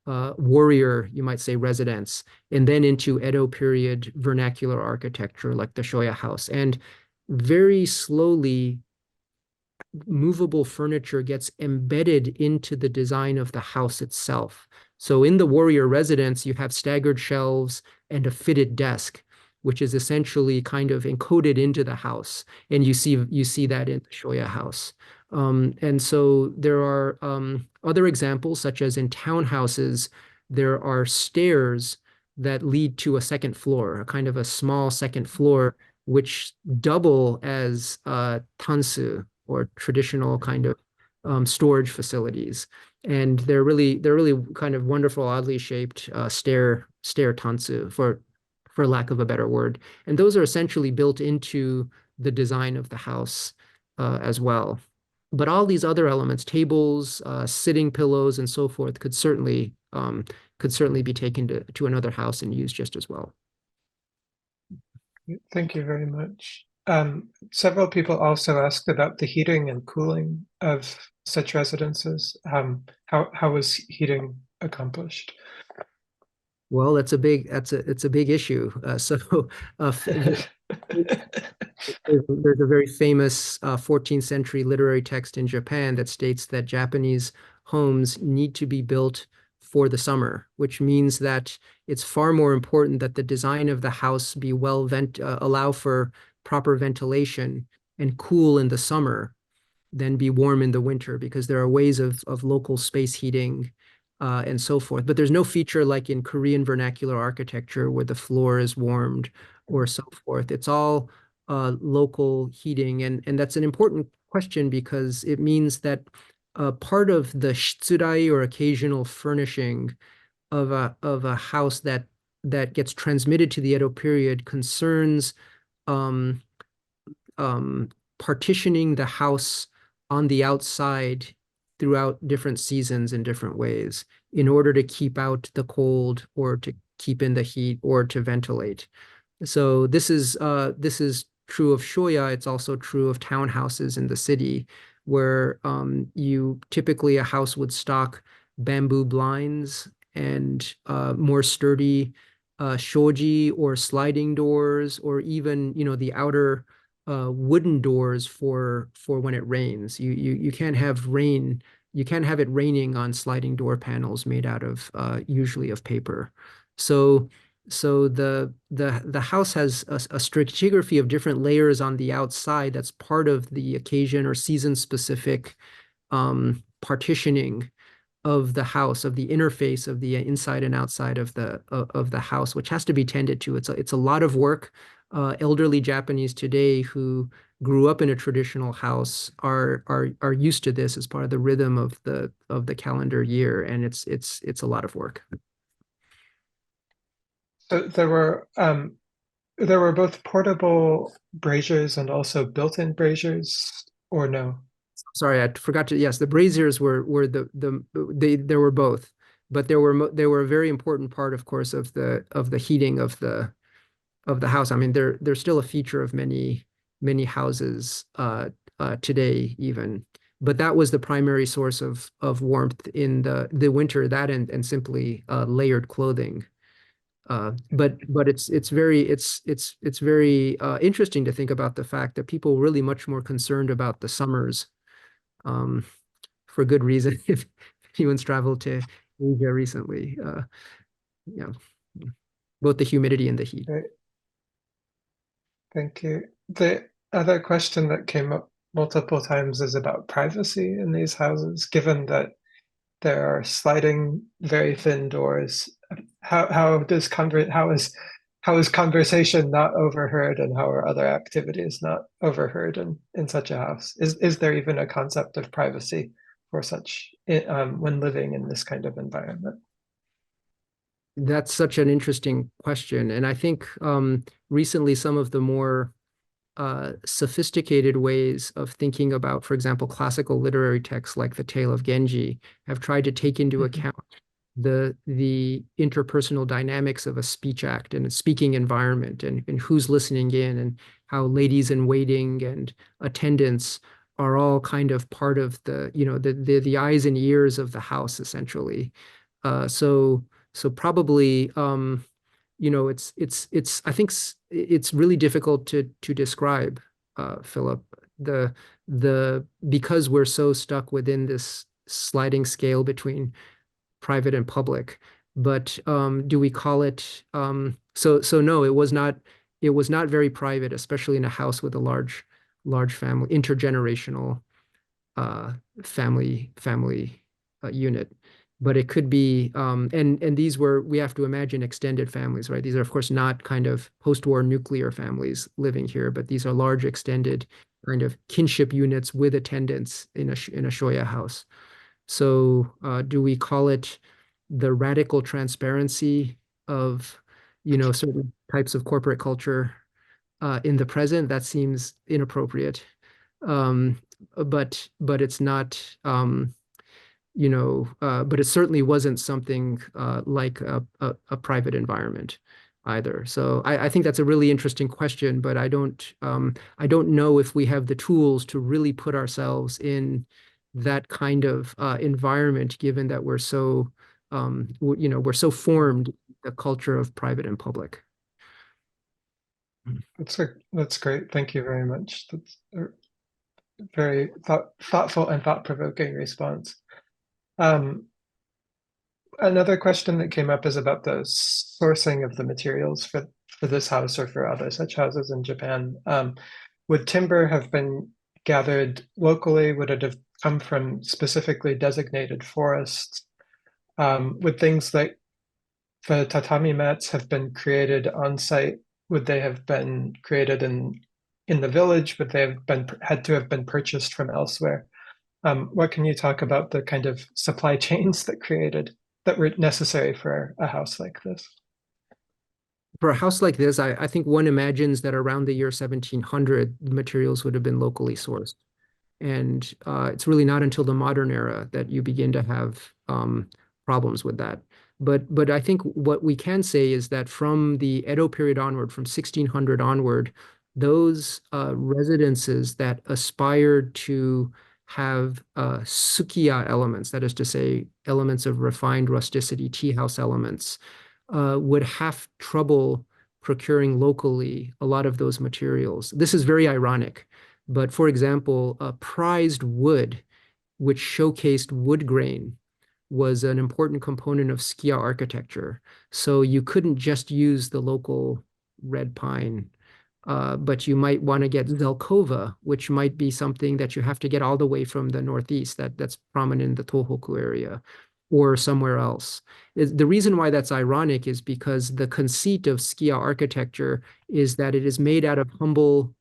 warrior, you might say, residence, and then into Edo period vernacular architecture like the Shoya house. And very slowly, movable furniture gets embedded into the design of the house itself. So in the warrior residence, you have staggered shelves and a fitted desk, which is essentially kind of encoded into the house. And you see that in the Shoya house. And so there are other examples, such as in townhouses, there are stairs that lead to a second floor, a kind of a small second floor, which double as tansu, or traditional kind of storage facilities. And they're really kind of wonderful, oddly shaped stair tansu, for lack of a better word. And those are essentially built into the design of the house as well. But all these other elements, tables, sitting pillows, and so forth, could certainly be taken to another house and used just as well. Thank you very much. Several people also asked about the heating and cooling of such residences. How was heating accomplished? Well, it's a big issue. There's a very famous 14th century literary text in Japan that states that Japanese homes need to be built for the summer, which means that it's far more important that the design of the house be allow for proper ventilation and cool in the summer than be warm in the winter, because there are ways of local space heating and so forth. But there's no feature like in Korean vernacular architecture where the floor is warmed or so forth. It's all local heating. And that's an important question because it means that part of the shitsurai, or occasional furnishing, of a house that gets transmitted to the Edo period concerns um, partitioning the house on the outside throughout different seasons in different ways in order to keep out the cold or to keep in the heat or to ventilate. So this is true of Shoya. It's also true of townhouses in the city, where you typically a house would stock bamboo blinds and more sturdy shoji or sliding doors, or even the outer wooden doors for when it rains. You can't have rain. You can't have it raining on sliding door panels made out of usually of paper. So the house has a stratigraphy of different layers on the outside that's part of the occasion or season specific partitioning of the house, of the interface of the inside and outside of the house, which has to be tended to. It's a lot of work. Elderly Japanese today who grew up in a traditional house are used to this as part of the rhythm of the calendar year, and it's a lot of work. So there were both portable braziers and also built-in braziers, or no? Sorry, I forgot to. Yes, the braziers were there were both, but they were a very important part, of course, of the heating of the house. I mean, they're still a feature of many houses today even. But that was the primary source of warmth in the winter. That and simply layered clothing. But it's very interesting to think about the fact that people were really much more concerned about the summers, um, for good reason. If anyone's traveled to Asia recently, yeah, both the humidity and the heat. Right. Thank you. The other question that came up multiple times is about privacy in these houses, given that there are sliding, very thin doors. How is how is conversation not overheard and how are other activities not overheard in such a house? Is there even a concept of privacy for such when living in this kind of environment? That's such an interesting question. And I think recently some of the more sophisticated ways of thinking about, for example, classical literary texts like the Tale of Genji have tried to take into Mhm. account the interpersonal dynamics of a speech act and a speaking environment and who's listening in and how ladies in waiting and attendants are all kind of part of the, the eyes and ears of the house essentially. So probably it's I think it's really difficult to describe, Philip, the because we're so stuck within this sliding scale between private and public. But do we call it so no, it was not very private, especially in a house with a large family, intergenerational uh, family unit. But it could be, and these were, we have to imagine extended families, right? These are, of course, not kind of post-war nuclear families living here, but these are large extended kind of kinship units with attendants in a Shoya house. So, do we call it the radical transparency of, certain types of corporate culture in the present? That seems inappropriate. Um, but it's not, but it certainly wasn't something like a private environment either. So I think that's a really interesting question, but I don't know if we have the tools to really put ourselves in that kind of environment, given that we're so formed the culture of private and public. That's great. Thank you very much. That's a very thoughtful and thought-provoking response. Um, Another question that came up is about the sourcing of the materials for this house or for other such houses in Japan. Would timber have been gathered locally? Would it have come from specifically designated forests? Would things like the tatami mats have been created on site? Would they have been created in the village? Would they have been had to have been purchased from elsewhere? What can you talk about the kind of supply chains that were necessary for a house like this? For a house like this, I think one imagines that around the year 1700, the materials would have been locally sourced. And it's really not until the modern era that you begin to have problems with that. But I think what we can say is that from the Edo period onward, from 1600 onward, those residences that aspired to have sukiya elements, that is to say, elements of refined rusticity, tea house elements, would have trouble procuring locally a lot of those materials. This is very ironic, but for example, prized wood, which showcased wood grain, was an important component of Skia architecture. So you couldn't just use the local red pine, but you might want to get Zelkova, which might be something that you have to get all the way from the Northeast, that's prominent in the Tohoku area or somewhere else. The reason why that's ironic is because the conceit of Skia architecture is that it is made out of humble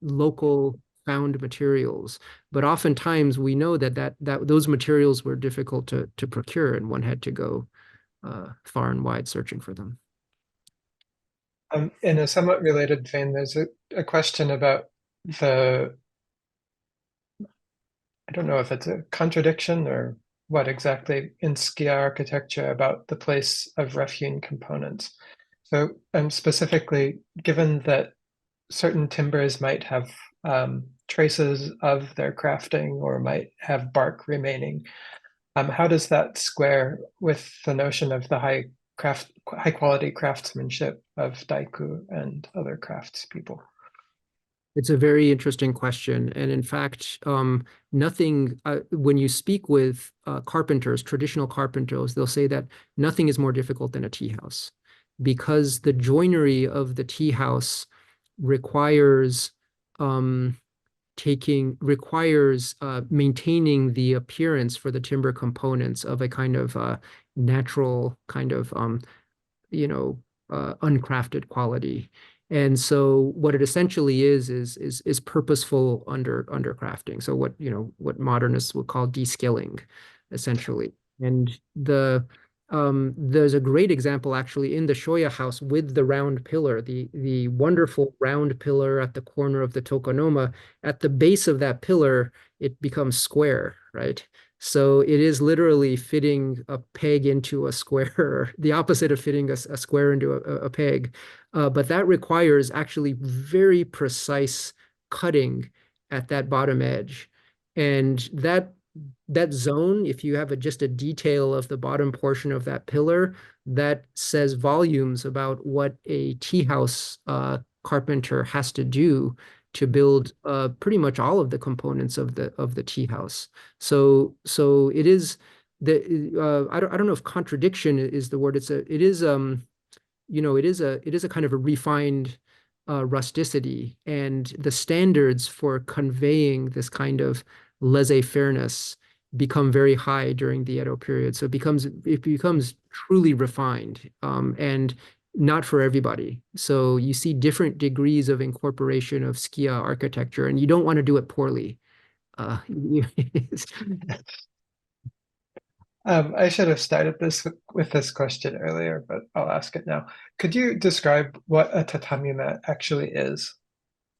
local found materials. But oftentimes we know that those materials were difficult to procure, and one had to go far and wide searching for them. In a somewhat related vein, there's a question about the, I don't know if it's a contradiction or what exactly in Skia architecture about the place of rough-hewn components. So, specifically, given that certain timbers might have traces of their crafting or might have bark remaining, how does that square with the notion of the high quality craftsmanship of Daiku and other craftspeople? It's a very interesting question. And in fact, nothing, when you speak with carpenters, traditional carpenters, they'll say that nothing is more difficult than a tea house because the joinery of the tea house requires um, maintaining the appearance for the timber components of a kind of natural kind of you know uncrafted quality. And so what it essentially is purposeful undercrafting. So what modernists would call descaling, essentially. And there's a great example actually in the Shoya house with the round pillar, the wonderful round pillar at the corner of the tokonoma. At the base of that pillar, it becomes square, right? So it is literally fitting a peg into a square, the opposite of fitting a square into a peg. But that requires actually very precise cutting at that bottom edge. And that zone, if you have just a detail of the bottom portion of that pillar, that says volumes about what a tea house carpenter has to do to build pretty much all of the components of the tea house. So it is I don't know if contradiction is the word. It is a kind of a refined rusticity, and the standards for conveying this kind of laissez-fairness become very high during the Edo period. So it becomes truly refined, and not for everybody. So you see different degrees of incorporation of Skia architecture, and you don't want to do it poorly. Uh, I should have started this with this question earlier, but I'll ask it now. Could you describe what a tatami mat actually is?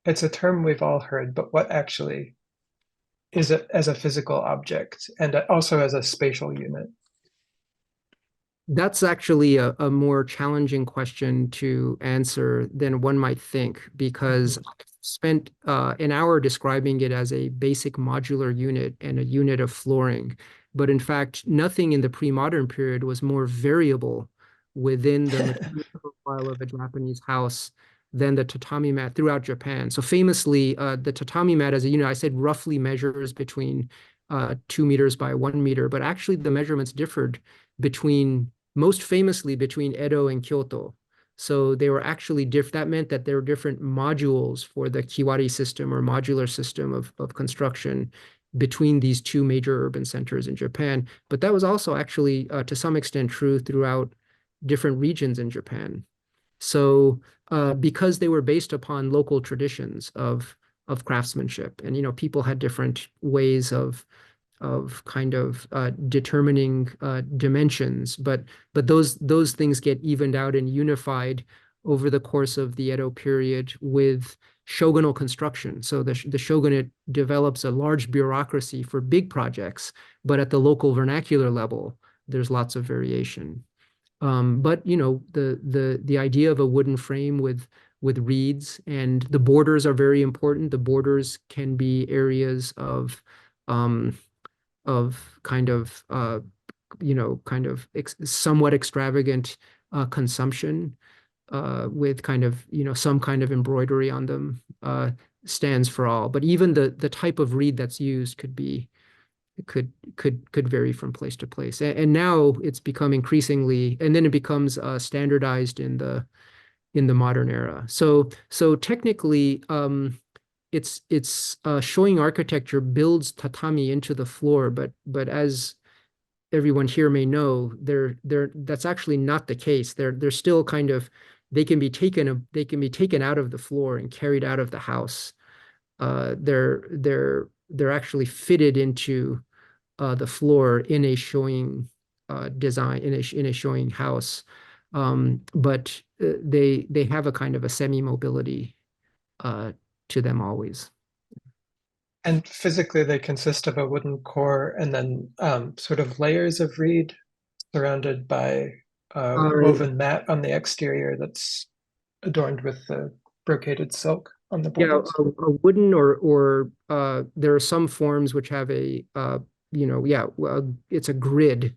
It's a term we've all heard, but what actually is it as a physical object and also as a spatial unit? That's actually a more challenging question to answer than one might think, because Mhm. I spent an hour describing it as a basic modular unit and a unit of flooring. But in fact, nothing in the pre-modern period was more variable within the material profile of a Japanese house than the tatami mat throughout Japan. So famously, the tatami mat as a unit, I said roughly measures between 2 meters by 1 meter, but actually the measurements differed most famously between Edo and Kyoto. So they were actually that meant that there were different modules for the kiwari system or modular system of construction between these two major urban centers in Japan. But that was also actually to some extent true throughout different regions in Japan. So because they were based upon local traditions of craftsmanship, and people had different ways of kind of determining dimensions, but those things get evened out and unified over the course of the Edo period with shogunal construction. So the shogunate develops a large bureaucracy for big projects, but at the local vernacular level, there's lots of variation. But the idea of a wooden frame with reeds, and the borders are very important. The borders can be areas um, of somewhat extravagant consumption with some kind of embroidery on them stands for all. But even the type of reed that's used could vary from place to place. And now it's become increasingly, and then it becomes standardized in the modern era. So technically, it's showing architecture builds tatami into the floor, but as everyone here may know, that's actually not the case. They're still kind of they can be taken out of the floor and carried out of the house. They're actually fitted into the floor in a showing design in a showing house, but they have a kind of a semi-mobility uh, to them always. And physically, they consist of a wooden core and then sort of layers of reed surrounded by a Uh, woven mat on the exterior that's adorned with the brocaded silk on the yeah, borders. a wooden or there are some forms which have it's a grid.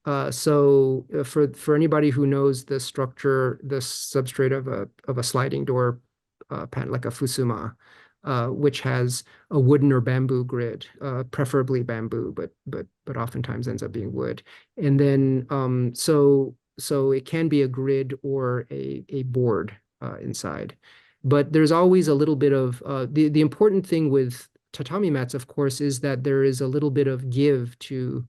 For anybody who knows the structure, the substrate of a sliding door pan like a fusuma, which has a wooden or bamboo grid, preferably bamboo, but oftentimes ends up being wood. And then so it can be a grid or a board inside. But there's always a little bit of the important thing with tatami mats, of course, is that there is a little bit of give to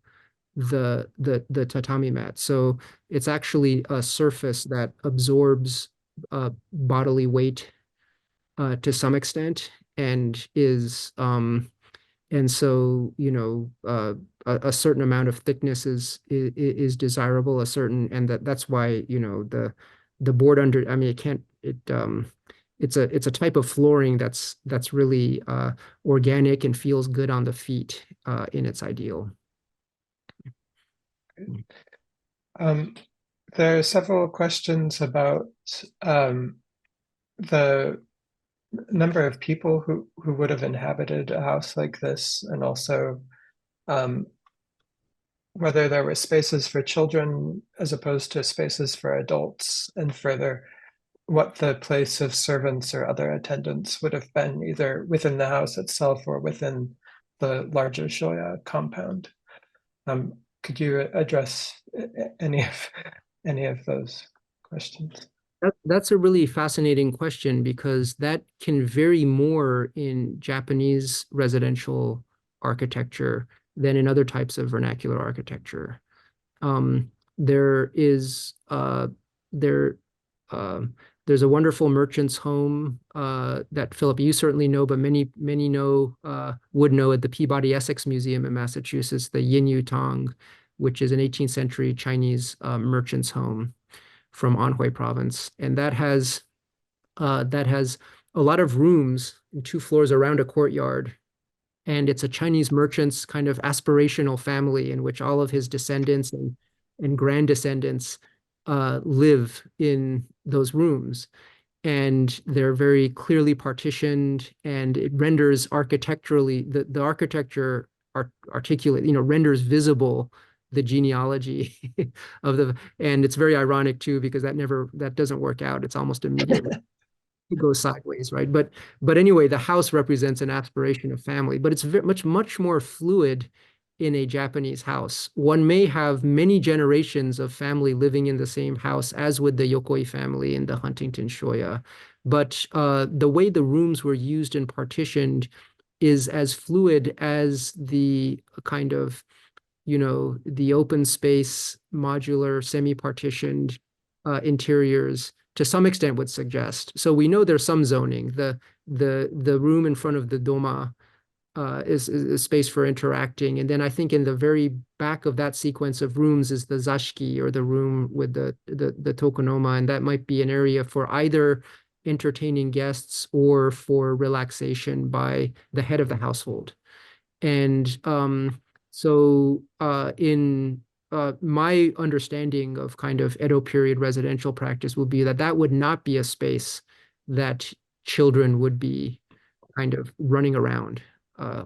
the tatami mat. So it's actually a surface that absorbs bodily weight to some extent, and is and so, a certain amount of thickness is desirable, a certain, and that's why, the board under, I mean, it can't, it's a type of flooring that's really organic and feels good on the feet in its ideal. Um, there are several questions about the number of people who would have inhabited a house like this, and also um, whether there were spaces for children as opposed to spaces for adults, and further, what the place of servants or other attendants would have been, either within the house itself or within the larger Shoya compound. Could you address any of those questions? That's a really fascinating question, because that can vary more in Japanese residential architecture than in other types of vernacular architecture. There is there there's a wonderful merchant's home that, Philip, you certainly know, but many know would know, at the Peabody Essex Museum in Massachusetts, the Yinyu Tong, which is an 18th century Chinese merchant's home from Anhui province, and that has a lot of rooms in 2 floors around a courtyard. And it's a Chinese merchant's kind of aspirational family in which all of his descendants and grand descendants live in those rooms. And they're very clearly partitioned, and it renders architecturally, the architecture articulate, renders visible the genealogy of and it's very ironic too, because that doesn't work out. It's almost immediately it goes sideways, right? But anyway, the house represents an aspiration of family, but it's much more fluid in a Japanese house. One may have many generations of family living in the same house, as with the Yokoi family in the Huntington Shoya. But the way the rooms were used and partitioned is as fluid as the kind of, the open space, modular, semi-partitioned interiors to some extent would suggest. So we know there's some zoning. The room in front of the doma is space for interacting. And then I think in the very back of that sequence of rooms is the zashiki, or the room with the tokonoma, and that might be an area for either entertaining guests or for relaxation by the head of the household. And so in my understanding of kind of Edo period residential practice will be that would not be a space that children would be kind of running around,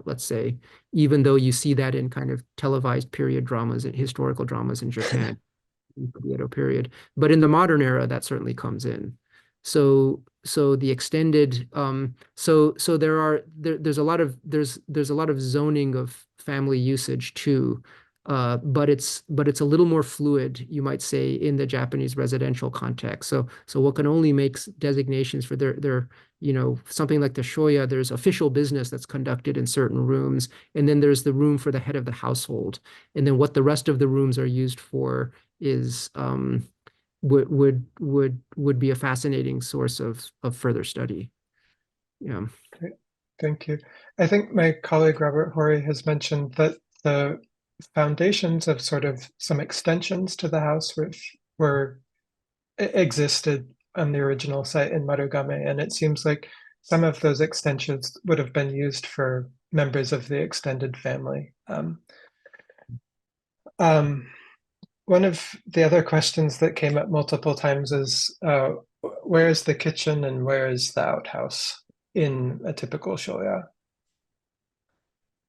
let's say, even though you see that in kind of televised period dramas and historical dramas in Japan, in the Edo period. But in the modern era, that certainly comes in. So the extended so there's a lot of zoning of family usage too, but it's a little more fluid, you might say, in the Japanese residential context. So what can only make designations for their something like the shoya, there's official business that's conducted in certain rooms, and then there's the room for the head of the household, and then what the rest of the rooms are used for is would be a fascinating source of further study. Yeah. Great. Thank you. I think my colleague Robert Horry has mentioned that the foundations of sort of some extensions to the house which existed on the original site in Marugame, and it seems like some of those extensions would have been used for members of the extended family. One of the other questions that came up multiple times is where is the kitchen and where is the outhouse in a typical shoya?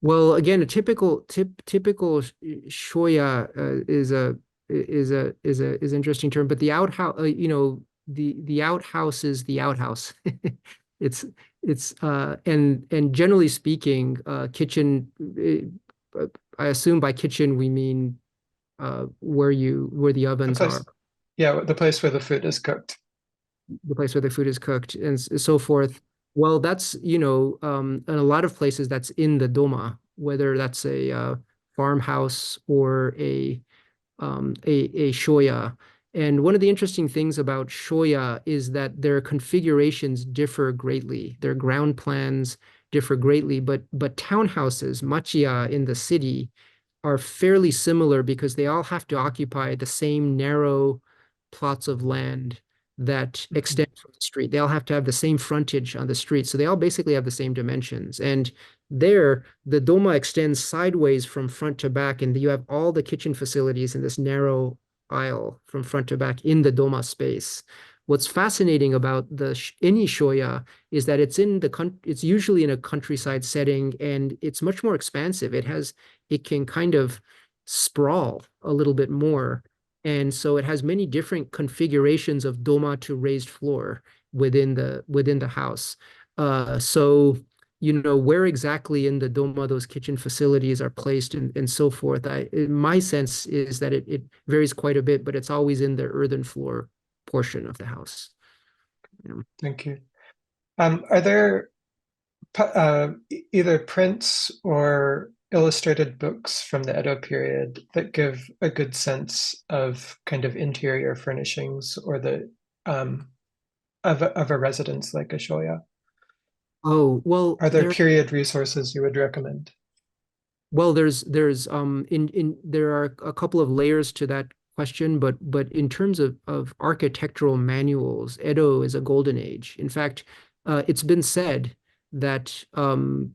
Well, again, a typical shoya is an interesting term, but the outhouse, the outhouse is the outhouse. It's and generally speaking, kitchen. I assume by kitchen we mean where the ovens are. Yeah, the place where the food is cooked. The place where the food is cooked and so forth. Well, that's, in a lot of places that's in the doma, whether that's a farmhouse or a Shoya. And one of the interesting things about Shoya is that their configurations differ greatly. Their ground plans differ greatly, but townhouses, machiya in the city, are fairly similar because they all have to occupy the same narrow plots of land that extend from the street. They all have to have the same frontage on the street. So they all basically have the same dimensions. And there, the doma extends sideways from front to back, and you have all the kitchen facilities in this narrow aisle from front to back in the doma space. What's fascinating about the any shoya is that it's usually in a countryside setting, and it's much more expansive. It can kind of sprawl a little bit more. And so it has many different configurations of doma to raised floor within the house. So where exactly in the doma those kitchen facilities are placed and so forth. My sense is that it varies quite a bit, but it's always in the earthen floor portion of the house. Yeah. Thank you. Are there either prints or illustrated books from the Edo period that give a good sense of kind of interior furnishings or the of a residence like a shoya? Oh, well, Are there period resources you would recommend? there are a couple of layers to that question, but in terms of architectural manuals, Edo is a golden age. In fact, it's been said that that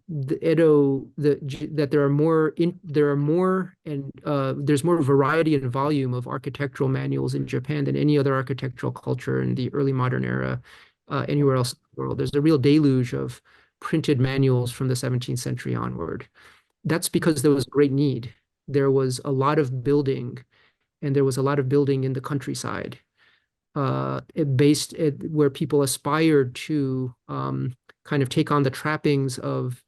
there are more and there's more variety and volume of architectural manuals in Japan than any other architectural culture in the early modern era anywhere else in the world. There's a real deluge of printed manuals from the 17th century onward. That's because there was great need. There was a lot of building, and there was a lot of building in the countryside, where people aspired to kind of take on the trappings of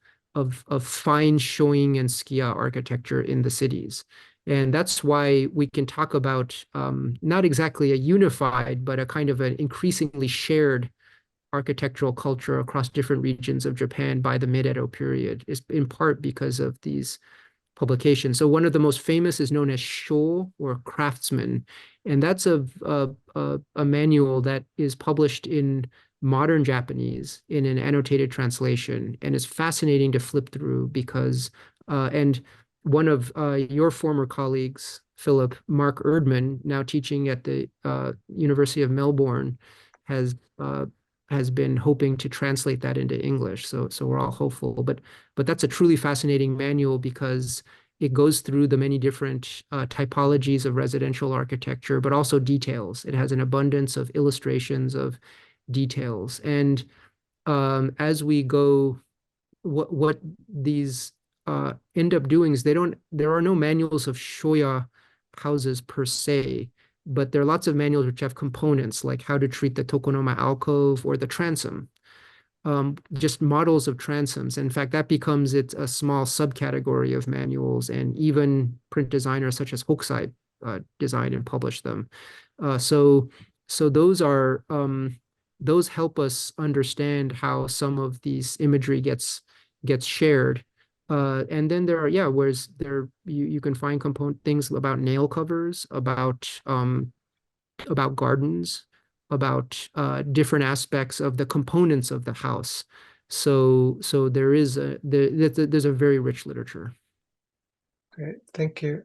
fine shoin and skia architecture in the cities. And that's why we can talk about not exactly a unified, but a kind of an increasingly shared architectural culture across different regions of Japan by the mid-Edo period, is in part because of these publications. So one of the most famous is known as Sho, or Craftsman, and that's a manual that is published in modern Japanese in an annotated translation, and it's fascinating to flip through because and one of your former colleagues, Philip, Mark Erdman, now teaching at the University of Melbourne, has uh, has been hoping to translate that into English. So we're all hopeful. But that's a truly fascinating manual because it goes through the many different typologies of residential architecture, but also details. It has an abundance of illustrations of details. And as we go, what these end up doing is there are no manuals of Shoya houses per se, but there are lots of manuals which have components like how to treat the tokonoma alcove or the transom, just models of transoms. In fact, that becomes a small subcategory of manuals, and even print designers such as Hokusai design and publish them. So those help us understand how some of these imagery gets shared. And then there are, yeah, whereas you can find component things about nail covers, about gardens, about different aspects of the components of the house. So there's a very rich literature. Great, thank you.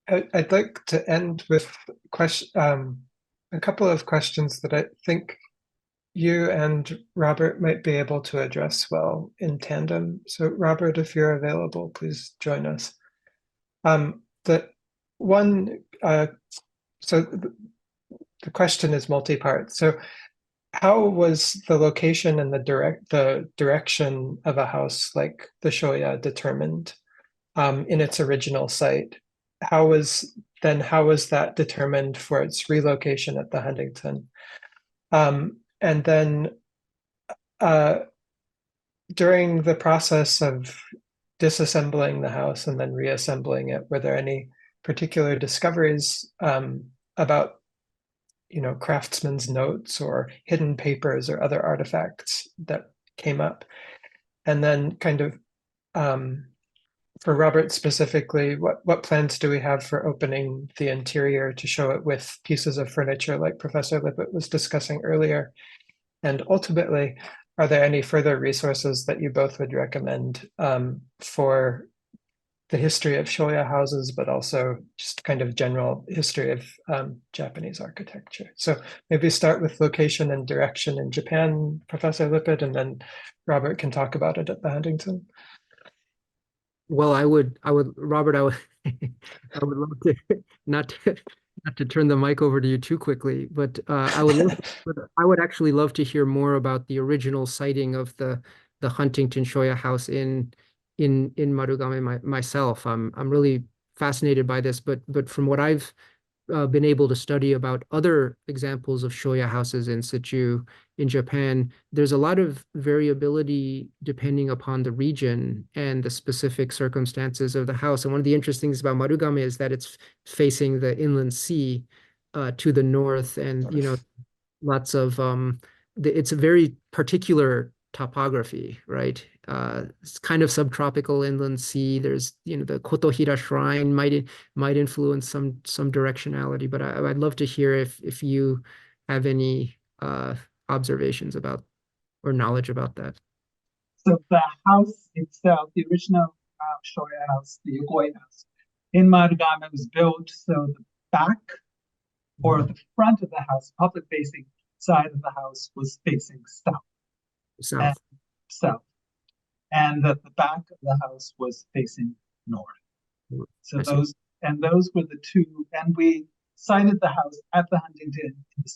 I'd like to end with a couple of questions that I think you and Robert might be able to address well in tandem. So Robert, if you're available, please join us. The one, so the question is multi-part. So how was the location and the direction of a house like the Shoya determined in its original site? How was that determined for its relocation at the Huntington? And then during the process of disassembling the house and then reassembling it, were there any particular discoveries about craftsmen's notes or hidden papers or other artifacts that came up? And then kind of for Robert specifically, what plans do we have for opening the interior to show it with pieces of furniture like Professor Lippit was discussing earlier? And ultimately, are there any further resources that you both would recommend for the history of Shoya houses, but also just kind of general history of Japanese architecture? So maybe start with location and direction in Japan, Professor Lippit, and then Robert can talk about it at the Huntington. Well, Robert, I would love to not to, not to turn the mic over to you too quickly, but I would actually love to hear more about the original siting of the Huntington Shoya house in Marugame myself. I'm really fascinated by this, but from what I've been able to study about other examples of Shoya houses in situ in Japan, there's a lot of variability depending upon the region and the specific circumstances of the house. And one of the interesting things about Marugame is that it's facing the inland sea to the north, and lots of it's a very particular topography, right? It's kind of subtropical inland sea. There's, the Kotohira Shrine might influence some directionality, but I'd love to hear if you have any observations about or knowledge about that. So the house itself, the original Shoya house, the Yokoi house in Marugame was built so the back or the front of the house, public facing side of the house was facing south. South. South. And that the back of the house was facing north. So those were the two, and we sited the house at the Huntington in the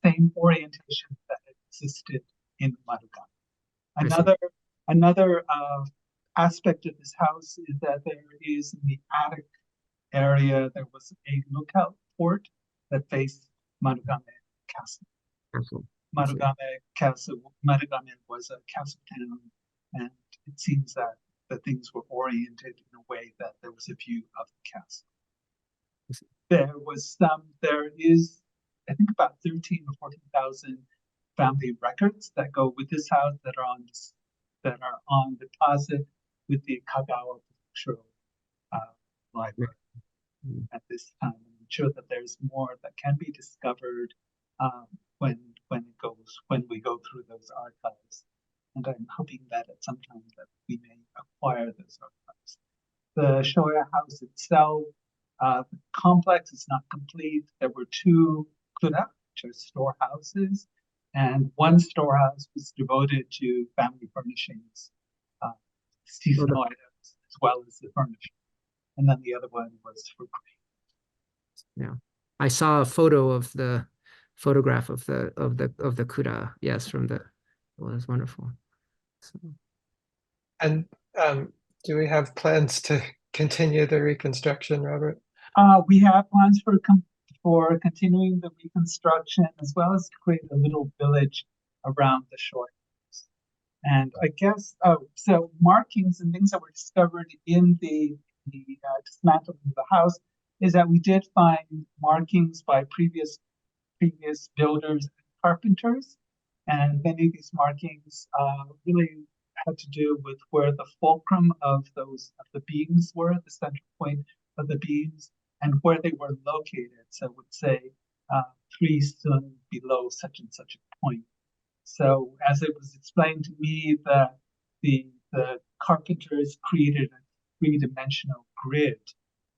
same orientation that existed in Marugame. Another aspect of this house is that there is in the attic area there was a lookout port that faced Marugame Castle. Marugame was a castle town, and it seems that the things were oriented in a way that there was a view of the castle. There is, I think, about 13 or 14,000 family records that go with this house that are on deposit with the Kagawa Prefectural Library at this time. I'm sure that there's more that can be discovered when we go through those archives, and I'm hoping that at some time that we may acquire those archives. The Shoya house itself, the complex is not complete. There were two kura, which are storehouses, and one storehouse was devoted to family furnishings, seasonal items, as well as the furniture, and then the other one was for grain. Yeah, I saw a photograph of the kura. Yes, it was wonderful. So. And do we have plans to continue the reconstruction, Robert? We have plans for continuing the reconstruction, as well as to create a little village around the Shoya. And I guess, so markings and things that were discovered in the dismantling of the house is that we did find markings by previous builders and carpenters, and many of these markings really had to do with where the fulcrum of the beams were, the central point of the beams, and where they were located. So it would say 3 sun below such and such a point. So as it was explained to me, that the carpenters created a three-dimensional grid,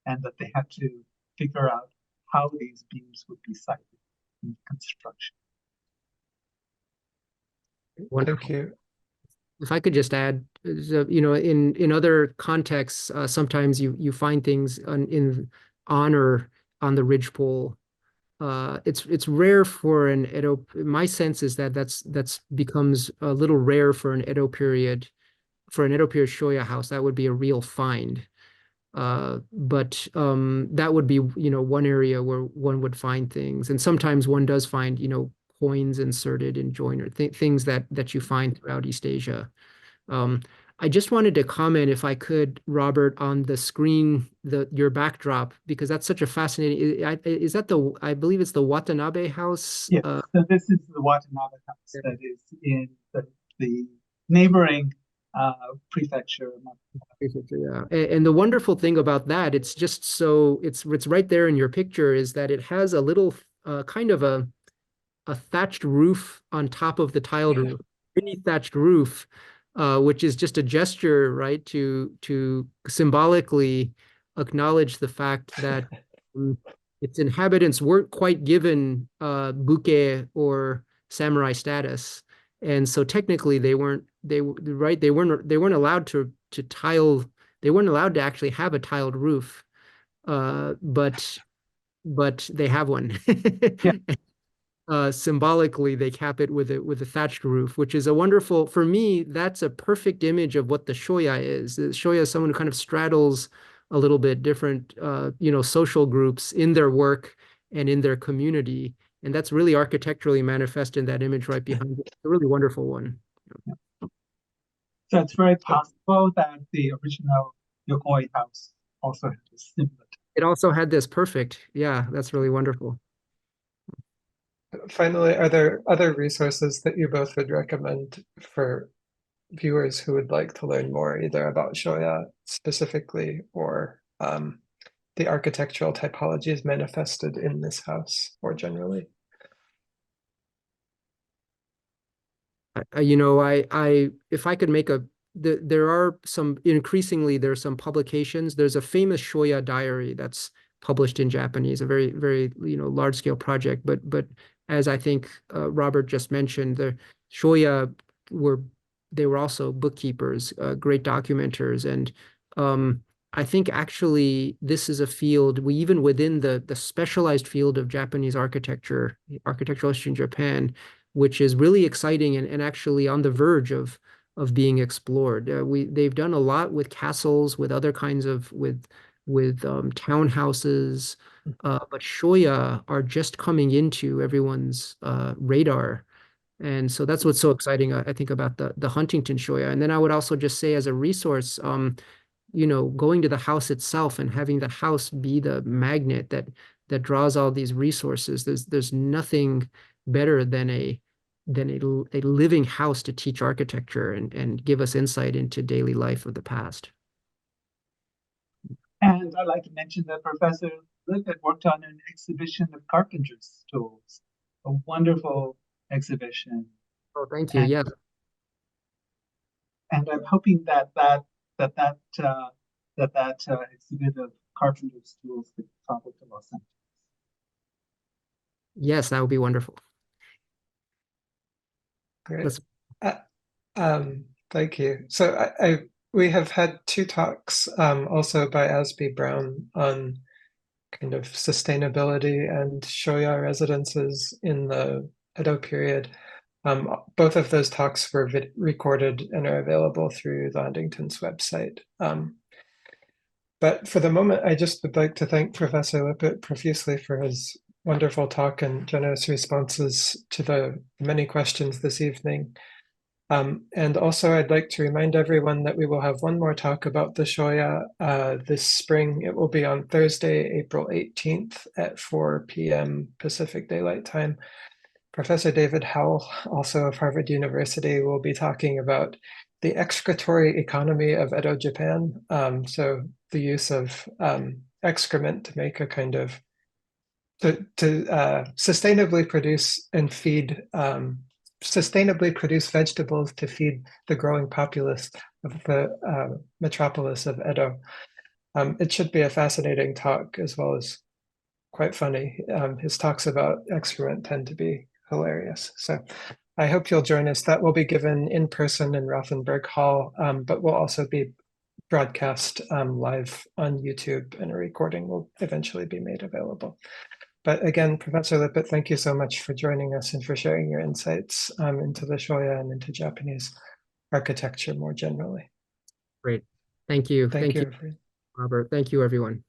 and that they had to figure out how these beams would be sited in construction. Thank you. If I could just add, in other contexts, sometimes you find things on or on the ridgepole. It's rare for an Edo. My sense is that's becomes a little rare for an Edo period Shoya house. That would be a real find. But that would be one area where one would find things, and sometimes one does find coins inserted in joiner, things that you find throughout East Asia. I just wanted to comment, if I could, Robert, on the screen, your backdrop, because that's such a fascinating. Is that I believe it's the Watanabe house? Yes. So this is the Watanabe house that is in the neighboring prefecture. Yeah, and the wonderful thing about that, it's just so it's right there in your picture, is that it has a little kind of a thatched roof on top of the tiled roof, mini thatched roof, which is just a gesture, right, to symbolically acknowledge the fact that its inhabitants weren't quite given buke or samurai status, and so technically they weren't allowed to tile. They weren't allowed to actually have a tiled roof, but they have one. Yeah. Symbolically, they cap it with a thatched roof, which is a wonderful, for me, that's a perfect image of what the Shoya is. The Shoya is someone who kind of straddles a little bit different, social groups in their work and in their community. And that's really architecturally manifest in that image right behind it. It's a really wonderful one. So it's very possible that the original Yokoi house also had a similar. It also had this perfect. Yeah, that's really wonderful. Finally, are there other resources that you both would recommend for viewers who would like to learn more, either about Shoya specifically or the architectural typologies manifested in this house more generally? If I could make there are there's some publications. There's a famous Shoya diary that's published in Japanese, a very, very, large scale project. But as I think Robert just mentioned, the Shoya they were also bookkeepers, great documenters. And I think actually this is a field, even within the specialized field of Japanese architecture, architectural history in Japan, which is really exciting and actually on the verge of being explored. They've done a lot with castles, with other kinds of with townhouses, but Shoya are just coming into everyone's radar. And so that's what's so exciting, I think, about the Huntington Shoya. And then I would also just say, as a resource, going to the house itself and having the house be the magnet that draws all these resources. There's nothing better than a living house to teach architecture and give us insight into daily life of the past. And I'd like to mention that Professor Lippit worked on an exhibition of carpenter's tools, a wonderful exhibition. Oh, thank you. Yeah. And I'm hoping that exhibit of carpenter's tools could travel to Los Angeles. Yes, that would be wonderful. Great. Thank you. So we have had two talks also by Asby Brown on kind of sustainability and Shoya residences in the Edo period. Both of those talks were recorded and are available through the Huntington's website. But for the moment, I just would like to thank Professor Lippit profusely for his wonderful talk and generous responses to the many questions this evening. And also, I'd like to remind everyone that we will have one more talk about the Shoya this spring. It will be on Thursday, April 18th at 4 p.m. Pacific Daylight Time. Professor David Howell, also of Harvard University, will be talking about the excretory economy of Edo, Japan. So the use of excrement to make a kind of to sustainably produce and feed sustainably produce vegetables to feed the growing populace of the metropolis of Edo. It should be a fascinating talk as well as quite funny. His talks about excrement tend to be hilarious. So I hope you'll join us. That will be given in person in Rothenberg Hall, but will also be broadcast live on YouTube, and a recording will eventually be made available. But again, Professor Lippit, thank you so much for joining us and for sharing your insights into the Shoya and into Japanese architecture more generally. Great. Thank you. Thank you, Robert. Thank you, everyone.